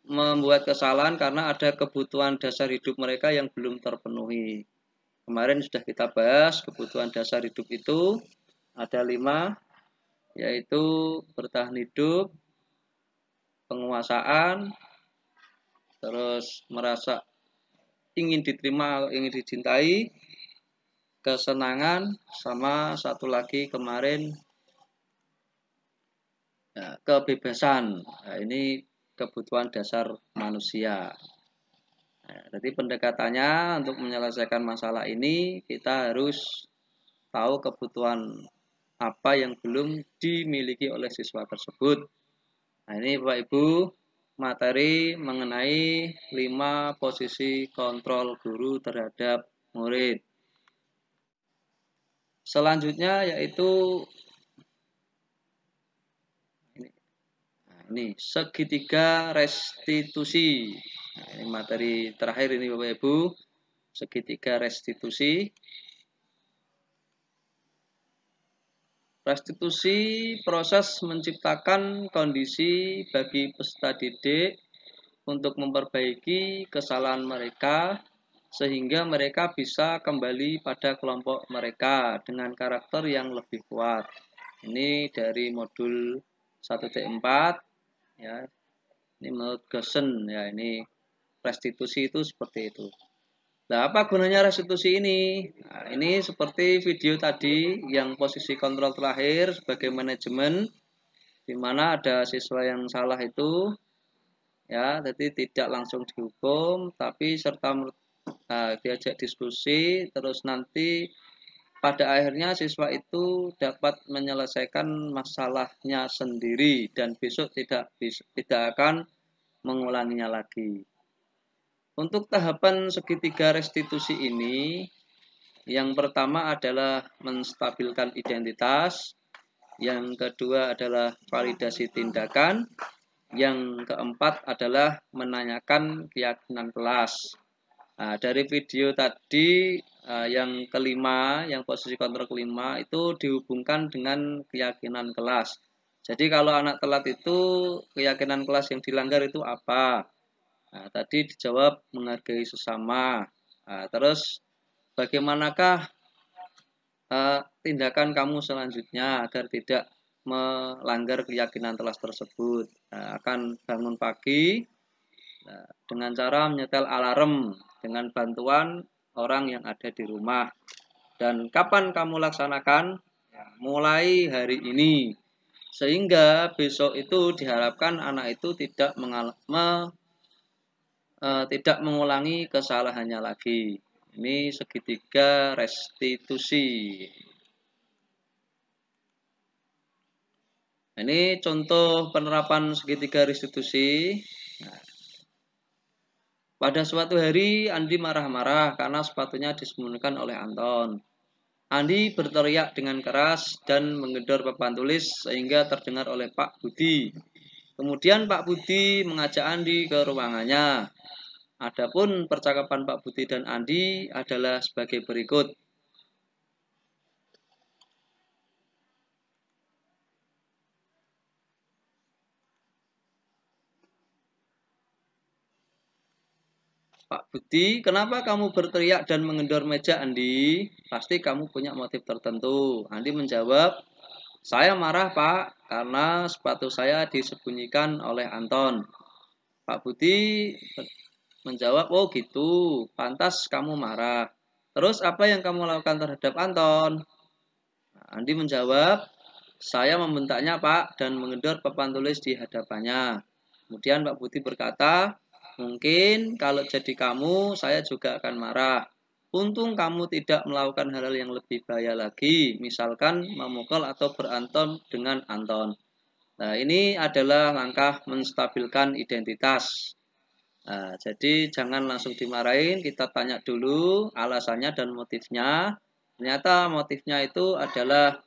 membuat kesalahan karena ada kebutuhan dasar hidup mereka yang belum terpenuhi. Kemarin sudah kita bahas kebutuhan dasar hidup itu ada 5, yaitu bertahan hidup, penguasaan, terus merasa ingin diterima, ingin dicintai, kesenangan, sama satu lagi kemarin kebebasan. Nah, ini kebutuhan dasar manusia. Nah, jadi pendekatannya untuk menyelesaikan masalah ini kita harus tahu kebutuhan apa yang belum dimiliki oleh siswa tersebut. Nah, ini Bapak Ibu materi mengenai 5 posisi kontrol guru terhadap murid. Selanjutnya yaitu ini segitiga restitusi. Nah, ini materi terakhir ini Bapak Ibu, segitiga restitusi. Restitusi proses menciptakan kondisi bagi peserta didik untuk memperbaiki kesalahan mereka sehingga mereka bisa kembali pada kelompok mereka dengan karakter yang lebih kuat. Ini dari modul 1D4 ya. Ini menurut Gosen ya, ini restitusi itu seperti itu. Nah, apa gunanya restitusi ini? Nah, ini seperti video tadi yang posisi kontrol terakhir sebagai manajemen, di mana ada siswa yang salah itu, ya, jadi tidak langsung dihukum, tapi serta diajak diskusi, terus nanti pada akhirnya siswa itu dapat menyelesaikan masalahnya sendiri dan besok tidak akan mengulanginya lagi. Untuk tahapan segitiga restitusi ini, yang pertama adalah menstabilkan identitas, yang kedua adalah validasi tindakan, yang keempat adalah menanyakan keyakinan kelas. Nah, dari video tadi yang kelima, yang posisi kontrol kelima itu dihubungkan dengan keyakinan kelas. Jadi kalau anak telat itu keyakinan kelas yang dilanggar itu apa? Nah, tadi dijawab menghargai sesama. Nah, terus bagaimanakah tindakan kamu selanjutnya agar tidak melanggar keyakinan kelas tersebut? Nah, akan bangun pagi dengan cara menyetel alarm dengan bantuan orang yang ada di rumah. Dan kapan kamu laksanakan? Mulai hari ini. Sehingga besok itu diharapkan anak itu tidak mengulangi kesalahannya lagi. Ini segitiga restitusi. Ini contoh penerapan segitiga restitusi. Nah, pada suatu hari Andi marah-marah karena sepatunya disembunyikan oleh Anton. Andi berteriak dengan keras dan menggedor papan tulis sehingga terdengar oleh Pak Budi. Kemudian Pak Budi mengajak Andi ke ruangannya. Adapun percakapan Pak Budi dan Andi adalah sebagai berikut. Pak Budi, kenapa kamu berteriak dan mengendor meja, Andi? Pasti kamu punya motif tertentu. Andi menjawab, saya marah, Pak, karena sepatu saya disembunyikan oleh Anton. Pak Budi menjawab, oh gitu, pantas kamu marah. Terus apa yang kamu lakukan terhadap Anton? Andi menjawab, saya membentaknya, Pak, dan mengendor papan tulis di hadapannya. Kemudian Pak Budi berkata, mungkin kalau jadi kamu, saya juga akan marah. Untung kamu tidak melakukan hal-hal yang lebih bahaya lagi, misalkan memukul atau berantem dengan Anton. Nah, ini adalah langkah menstabilkan identitas. Nah, jadi jangan langsung dimarahin, kita tanya dulu alasannya dan motifnya. Ternyata motifnya itu adalah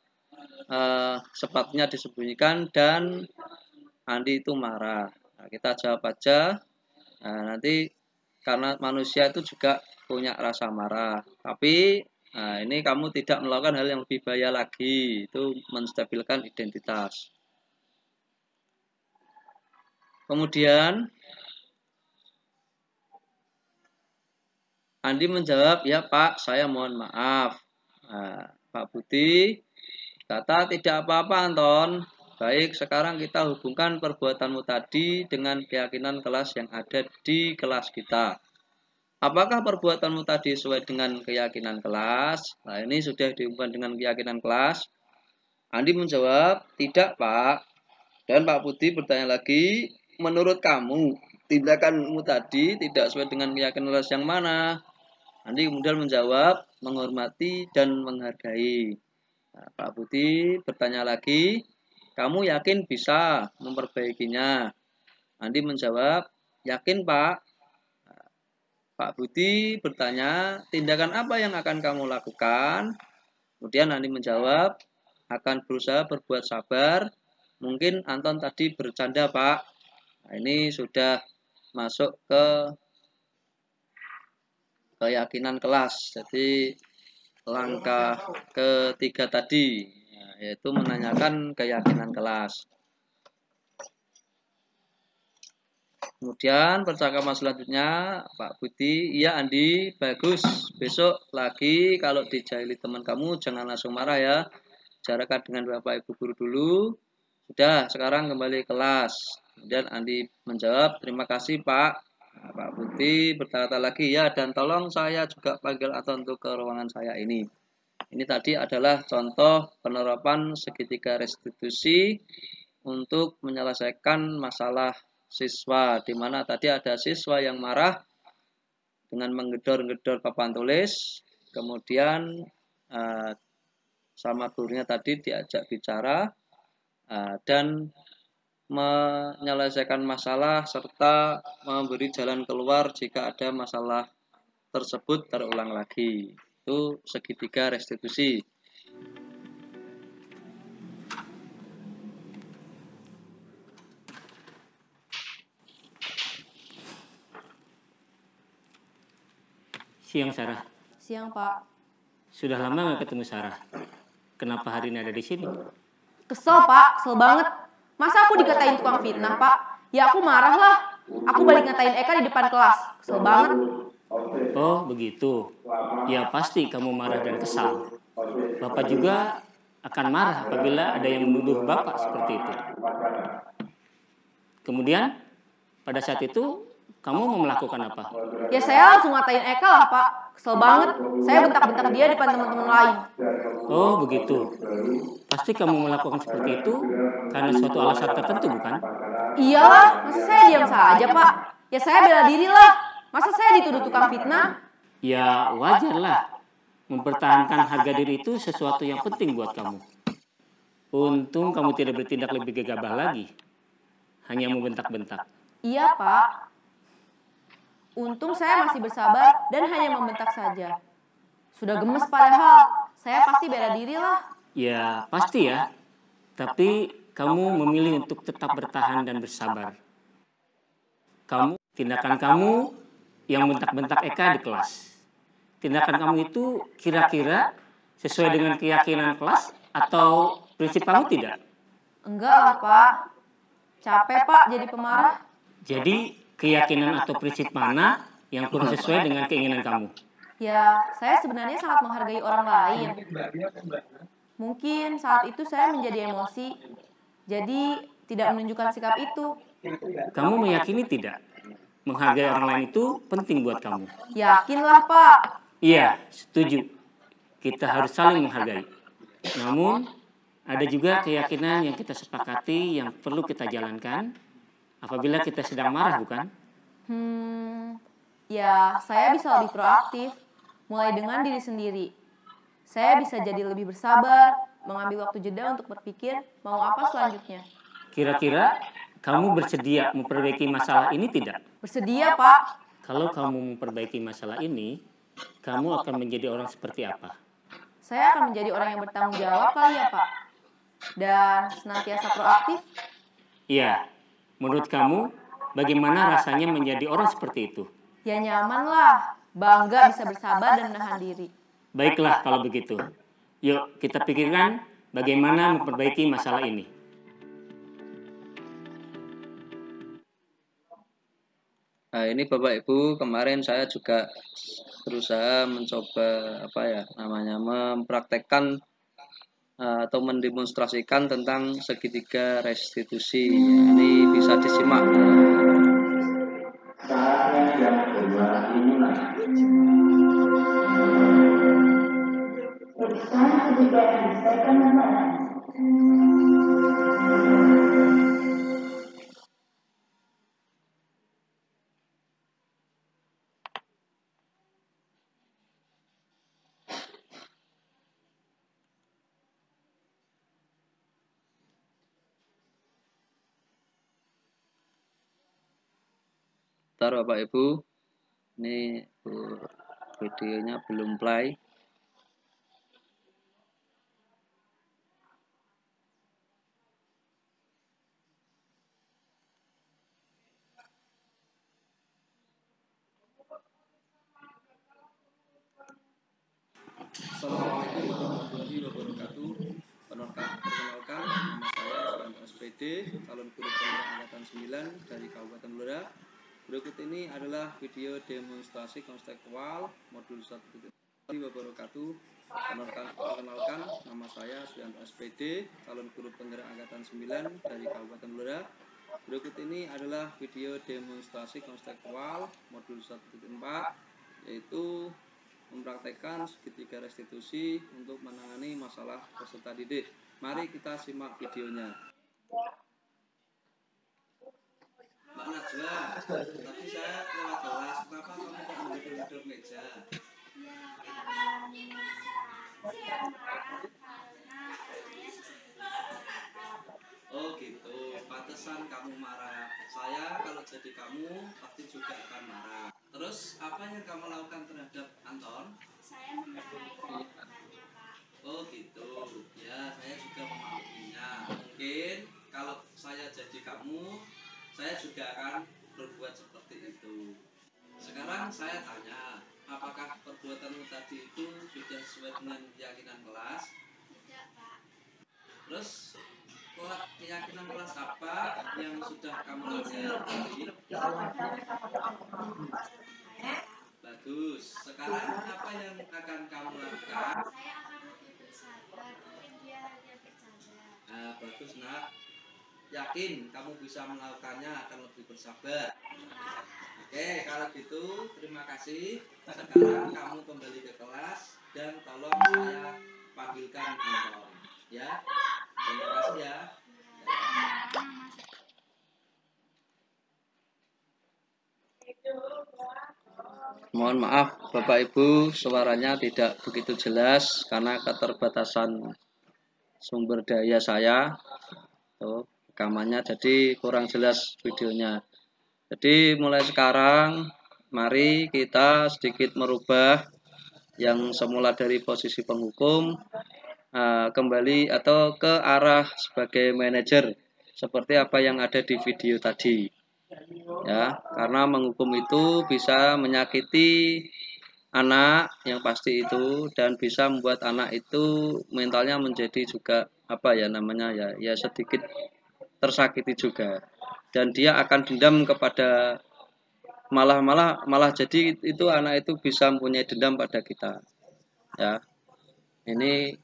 sepatunya disembunyikan dan Andi itu marah. Nah, kita jawab aja. Nah, nanti karena manusia itu juga punya rasa marah. Tapi ini kamu tidak melakukan hal yang lebih bahaya lagi. Itu menstabilkan identitas. Kemudian Andi menjawab, ya Pak, saya mohon maaf. Nah, Pak Budi kata, tidak apa-apa Anton. Baik, sekarang kita hubungkan perbuatanmu tadi dengan keyakinan kelas yang ada di kelas kita. Apakah perbuatanmu tadi sesuai dengan keyakinan kelas? Nah, ini sudah dihubungkan dengan keyakinan kelas. Andi menjawab, tidak Pak. Dan Pak Budi bertanya lagi, menurut kamu, tindakanmu tadi tidak sesuai dengan keyakinan kelas yang mana? Andi kemudian menjawab, menghormati dan menghargai. Nah, Pak Budi bertanya lagi, kamu yakin bisa memperbaikinya? Andi menjawab, yakin Pak. Pak Budi bertanya, tindakan apa yang akan kamu lakukan? Kemudian Andi menjawab, akan berusaha berbuat sabar. Mungkin Anton tadi bercanda Pak. Nah, ini sudah masuk ke keyakinan kelas. Jadi langkah ketiga tadi, yaitu menanyakan keyakinan kelas. Kemudian percakapan selanjutnya, Pak Budi, iya Andi, bagus. Besok lagi kalau dijahili teman kamu jangan langsung marah ya. Bicarakan dengan Bapak Ibu guru dulu. Sudah, sekarang kembali kelas. Kemudian Andi menjawab, terima kasih Pak. Nah, Pak Budi berkata lagi, ya dan tolong saya juga panggil Anton untuk ke ruangan saya ini. Ini tadi adalah contoh penerapan segitiga restitusi untuk menyelesaikan masalah siswa, di mana tadi ada siswa yang marah dengan menggedor-gedor papan tulis, kemudian sama gurunya tadi diajak bicara dan menyelesaikan masalah serta memberi jalan keluar jika ada masalah tersebut terulang lagi. Itu segitiga restitusi. Siang, Sarah. Siang, Pak. Sudah lama nggak ketemu Sarah. Kenapa hari ini ada di sini? Kesel, Pak. Kesel banget. Masa aku dikatain tukang fitnah, Pak? Ya aku marah lah. Aku balik ngatain Eka di depan kelas. Kesel banget. Oh, begitu. Ya pasti kamu marah dan kesal. Bapak juga akan marah apabila ada yang menuduh Bapak seperti itu. Kemudian, pada saat itu, kamu mau melakukan apa? Ya saya langsung ngatain Eka lah, Pak. Kesel banget. Saya bentak-bentak dia di depan teman-teman lain. Oh, begitu. Pasti kamu melakukan seperti itu karena suatu alasan tertentu, bukan? Iyalah, masa saya diam saja, Pak? Ya saya bela diri lah. Masa saya dituduh tukang fitnah? Ya, wajarlah. Mempertahankan harga diri itu sesuatu yang penting buat kamu. Untung kamu tidak bertindak lebih gegabah lagi. Hanya membentak-bentak. Iya, Pak. Untung saya masih bersabar dan hanya membentak saja. Sudah gemes padahal. Saya pasti bela diri lah. Ya, pasti ya. Tapi kamu memilih untuk tetap bertahan dan bersabar. Tindakan kamu yang bentak-bentak Eka di kelas. Tindakan kamu itu kira-kira sesuai dengan keyakinan kelas atau prinsip kamu tidak? Enggak lah, Pak. Capek, Pak, jadi pemarah. Jadi, keyakinan atau prinsip mana yang kurang sesuai dengan keinginan kamu? Ya, saya sebenarnya sangat menghargai orang lain. Mungkin saat itu saya menjadi emosi, jadi tidak menunjukkan sikap itu. Kamu meyakini tidak? Menghargai orang lain itu penting buat kamu. Yakinlah, Pak. Iya, setuju. Kita harus saling menghargai. Namun, ada juga keyakinan yang kita sepakati yang perlu kita jalankan apabila kita sedang marah, bukan? Ya, saya bisa lebih proaktif, mulai dengan diri sendiri. Saya bisa jadi lebih bersabar, mengambil waktu jeda untuk berpikir mau apa selanjutnya. Kira-kira kamu bersedia memperbaiki masalah ini tidak? Bersedia, Pak. Kalau kamu memperbaiki masalah ini, kamu akan menjadi orang seperti apa? Saya akan menjadi orang yang bertanggung jawab kali ya, Pak. Dan senantiasa proaktif. Iya, menurut kamu bagaimana rasanya menjadi orang seperti itu? Ya nyaman lah, bangga bisa bersabar dan menahan diri. Baiklah kalau begitu. Yuk kita pikirkan bagaimana memperbaiki masalah ini. Nah, ini Bapak Ibu, kemarin saya juga berusaha mencoba mempraktekkan atau mendemonstrasikan tentang segitiga restitusi. Ini bisa disimak. Bentar Bapak Ibu, ini videonya belum play. Assalamualaikum warahmatullahi wabarakatuh. Perkenalkan, nama saya Suwanto SPD, calon guru penggerak angkatan 9 dari Kabupaten Blora. Berikut ini adalah video demonstrasi konseptual modul 1.1 wabarakatuh. Perkenalkan, nama saya Suwanto SPD, calon guru penggerak angkatan 9 dari Kabupaten Blora. Berikut ini adalah video demonstrasi konseptual modul 1.4, yaitu mempraktekkan segitiga restitusi untuk menangani masalah peserta didik. Mari kita simak videonya. Mbak Najwa, tadi saya lewat kelas, kenapa kamu kok menghidupkan meja? Oh gitu, pantesan kamu marah. Saya kalau jadi kamu pasti juga akan marah. Terus apa yang kamu lakukan terhadap Anton? Saya memarahi temannya, Pak. Oh gitu, ya saya juga memahaminya. Mungkin kalau saya jadi kamu, saya juga akan berbuat seperti itu. Sekarang saya tanya, apakah perbuatanmu tadi itu sudah sesuai dengan keyakinan kelas? Tidak, Pak. Terus keyakinan kelas apa yang sudah kamu pelajari? Bagus. Sekarang apa yang akan kamu lakukan? Saya akan lebih bersabar, mungkin dia hanya bercanda. Nah, bagus nak. Yakin kamu bisa melakukannya akan lebih bersabar. Oke, kalau gitu terima kasih. Sekarang kamu kembali ke kelas dan tolong saya panggilkan Anton. Ya, terima kasih ya. Mohon maaf Bapak Ibu, suaranya tidak begitu jelas karena keterbatasan sumber daya saya. Rekamannya jadi kurang jelas videonya. Jadi mulai sekarang mari kita sedikit merubah yang semula dari posisi penghukum kembali atau ke arah sebagai manajer seperti apa yang ada di video tadi. Ya, karena menghukum itu bisa menyakiti anak yang pasti itu dan bisa membuat anak itu mentalnya menjadi juga ya sedikit tersakiti juga, dan dia akan dendam kepada malah jadi itu anak itu bisa mempunyai dendam pada kita. Ya, ini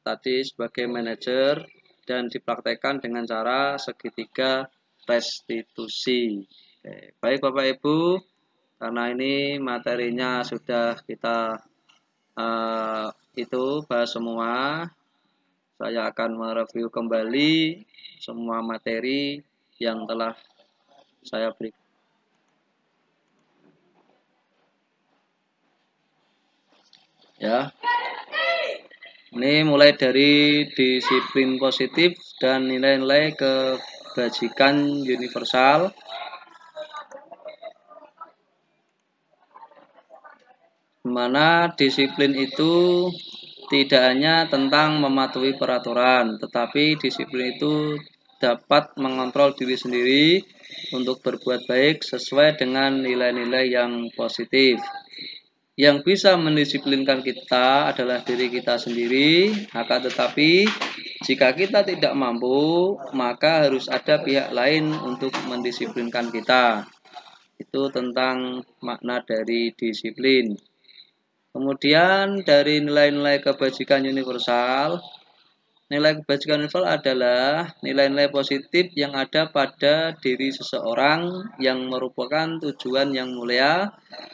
tadi sebagai manajer dan dipraktekkan dengan cara segitiga restitusi. Oke, baik Bapak Ibu, karena ini materinya sudah kita bahas semua, saya akan mereview kembali semua materi yang telah saya berikan. Ya. Ini mulai dari disiplin positif dan nilai-nilai kebajikan universal. Dimana disiplin itu tidak hanya tentang mematuhi peraturan, tetapi disiplin itu dapat mengontrol diri sendiri untuk berbuat baik sesuai dengan nilai-nilai yang positif. Yang bisa mendisiplinkan kita adalah diri kita sendiri, akan tetapi Jika kita tidak mampu, maka harus ada pihak lain untuk mendisiplinkan kita. Itu tentang makna dari disiplin. Kemudian dari nilai-nilai kebajikan universal, nilai kebajikan universal adalah nilai-nilai positif yang ada pada diri seseorang yang merupakan tujuan yang mulia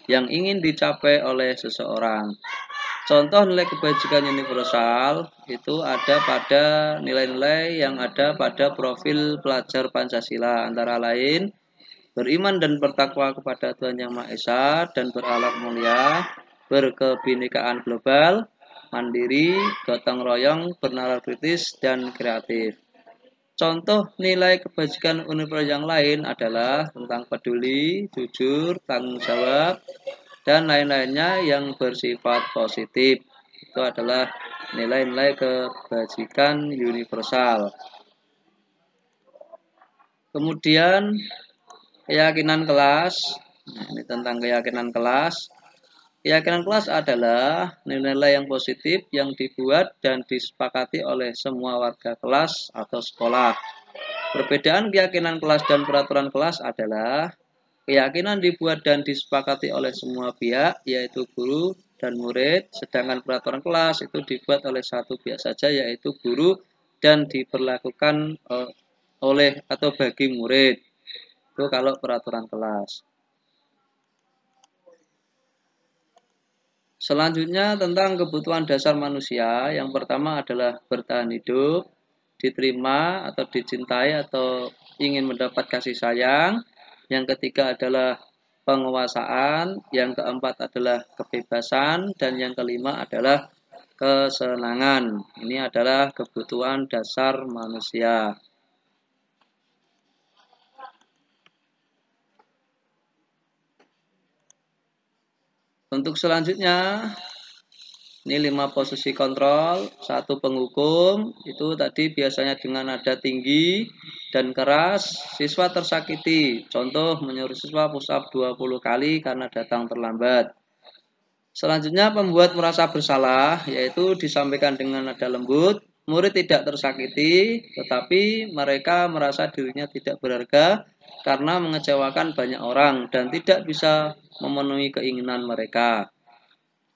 yang ingin dicapai oleh seseorang. Contoh nilai kebajikan universal itu ada pada nilai-nilai yang ada pada profil pelajar Pancasila, antara lain beriman dan bertakwa kepada Tuhan Yang Maha Esa dan berakhlak mulia, berkebinekaan global, mandiri, gotong royong, bernalar kritis, dan kreatif. Contoh nilai kebajikan universal yang lain adalah tentang peduli, jujur, tanggung jawab, dan lain-lainnya yang bersifat positif. Itu adalah nilai-nilai kebajikan universal. Kemudian keyakinan kelas. Nah, ini tentang keyakinan kelas. Keyakinan kelas adalah nilai-nilai yang positif yang dibuat dan disepakati oleh semua warga kelas atau sekolah. Perbedaan keyakinan kelas dan peraturan kelas adalah keyakinan dibuat dan disepakati oleh semua pihak, yaitu guru dan murid, sedangkan peraturan kelas itu dibuat oleh satu pihak saja, yaitu guru, dan diberlakukan oleh atau bagi murid. Itu kalau peraturan kelas. Selanjutnya tentang kebutuhan dasar manusia. Yang pertama adalah bertahan hidup, diterima atau dicintai atau ingin mendapat kasih sayang. Yang ketiga adalah penguasaan, yang keempat adalah kebebasan, dan yang kelima adalah kesenangan. Ini adalah kebutuhan dasar manusia. Untuk selanjutnya, ini 5 posisi kontrol. 1 penghukum, itu tadi biasanya dengan nada tinggi dan keras. Siswa tersakiti, contoh menyuruh siswa push up 20 kali karena datang terlambat. Selanjutnya pembuat merasa bersalah, yaitu disampaikan dengan nada lembut. Murid tidak tersakiti, tetapi mereka merasa dirinya tidak berharga karena mengecewakan banyak orang dan tidak bisa memenuhi keinginan mereka.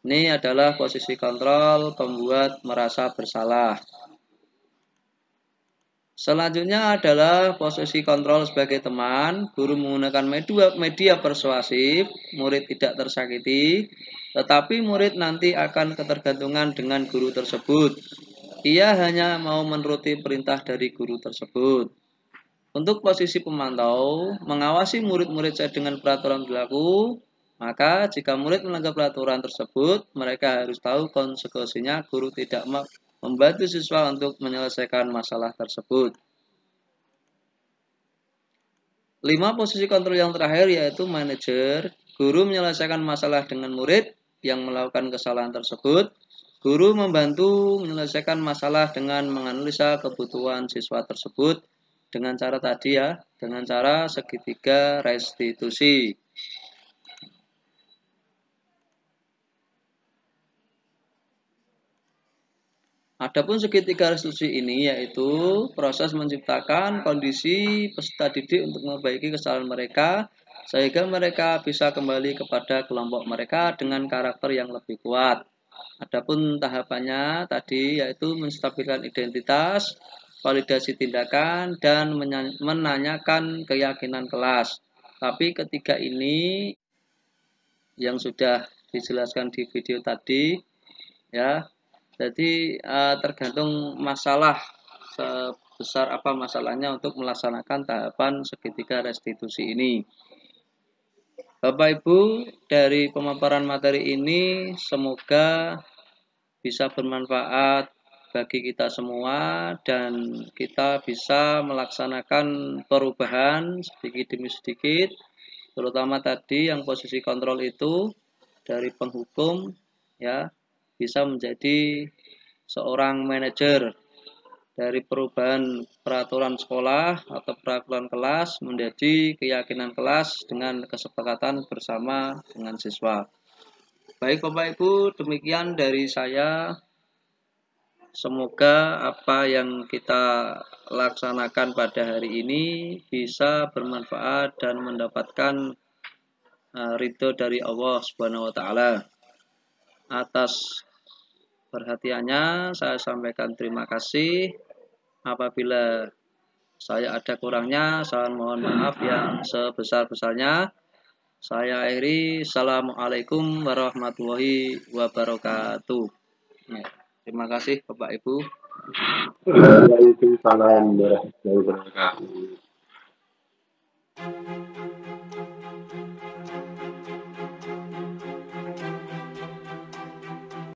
Ini adalah posisi kontrol pembuat merasa bersalah. Selanjutnya adalah posisi kontrol sebagai teman. Guru menggunakan media persuasif, murid tidak tersakiti, tetapi murid nanti akan ketergantungan dengan guru tersebut. Ia hanya mau menuruti perintah dari guru tersebut. Untuk posisi pemantau, mengawasi murid-murid sesuai dengan peraturan berlaku, maka jika murid melanggar peraturan tersebut, mereka harus tahu konsekuensinya. Guru tidak membantu siswa untuk menyelesaikan masalah tersebut. 5 posisi kontrol yang terakhir yaitu manajer. Guru menyelesaikan masalah dengan murid yang melakukan kesalahan tersebut. Guru membantu menyelesaikan masalah dengan menganalisa kebutuhan siswa tersebut dengan cara tadi ya, dengan cara segitiga restitusi. Adapun segitiga restitusi ini yaitu proses menciptakan kondisi peserta didik untuk memperbaiki kesalahan mereka sehingga mereka bisa kembali kepada kelompok mereka dengan karakter yang lebih kuat. Adapun tahapannya tadi yaitu menstabilkan identitas, validasi tindakan, dan menanyakan keyakinan kelas. Tapi ketiga ini yang sudah dijelaskan di video tadi ya. Jadi tergantung masalah sebesar apa masalahnya untuk melaksanakan tahapan segitiga restitusi ini. Bapak Ibu, dari pemaparan materi ini semoga bisa bermanfaat bagi kita semua dan kita bisa melaksanakan perubahan sedikit demi sedikit, terutama tadi yang posisi kontrol itu dari penghukum ya bisa menjadi seorang manajer, dari perubahan peraturan sekolah atau peraturan kelas menjadi keyakinan kelas dengan kesepakatan bersama dengan siswa. Baik Bapak Ibu, demikian dari saya. Semoga apa yang kita laksanakan pada hari ini bisa bermanfaat dan mendapatkan ridho dari Allah Subhanahu wa taala. Atas perhatiannya saya sampaikan terima kasih. Apabila saya ada kurangnya, saya mohon maaf yang sebesar-besarnya. Saya akhiri. Assalamualaikum warahmatullahi wabarakatuh. Terima kasih Bapak Ibu. Waalaikumsalam warahmatullahi wabarakatuh.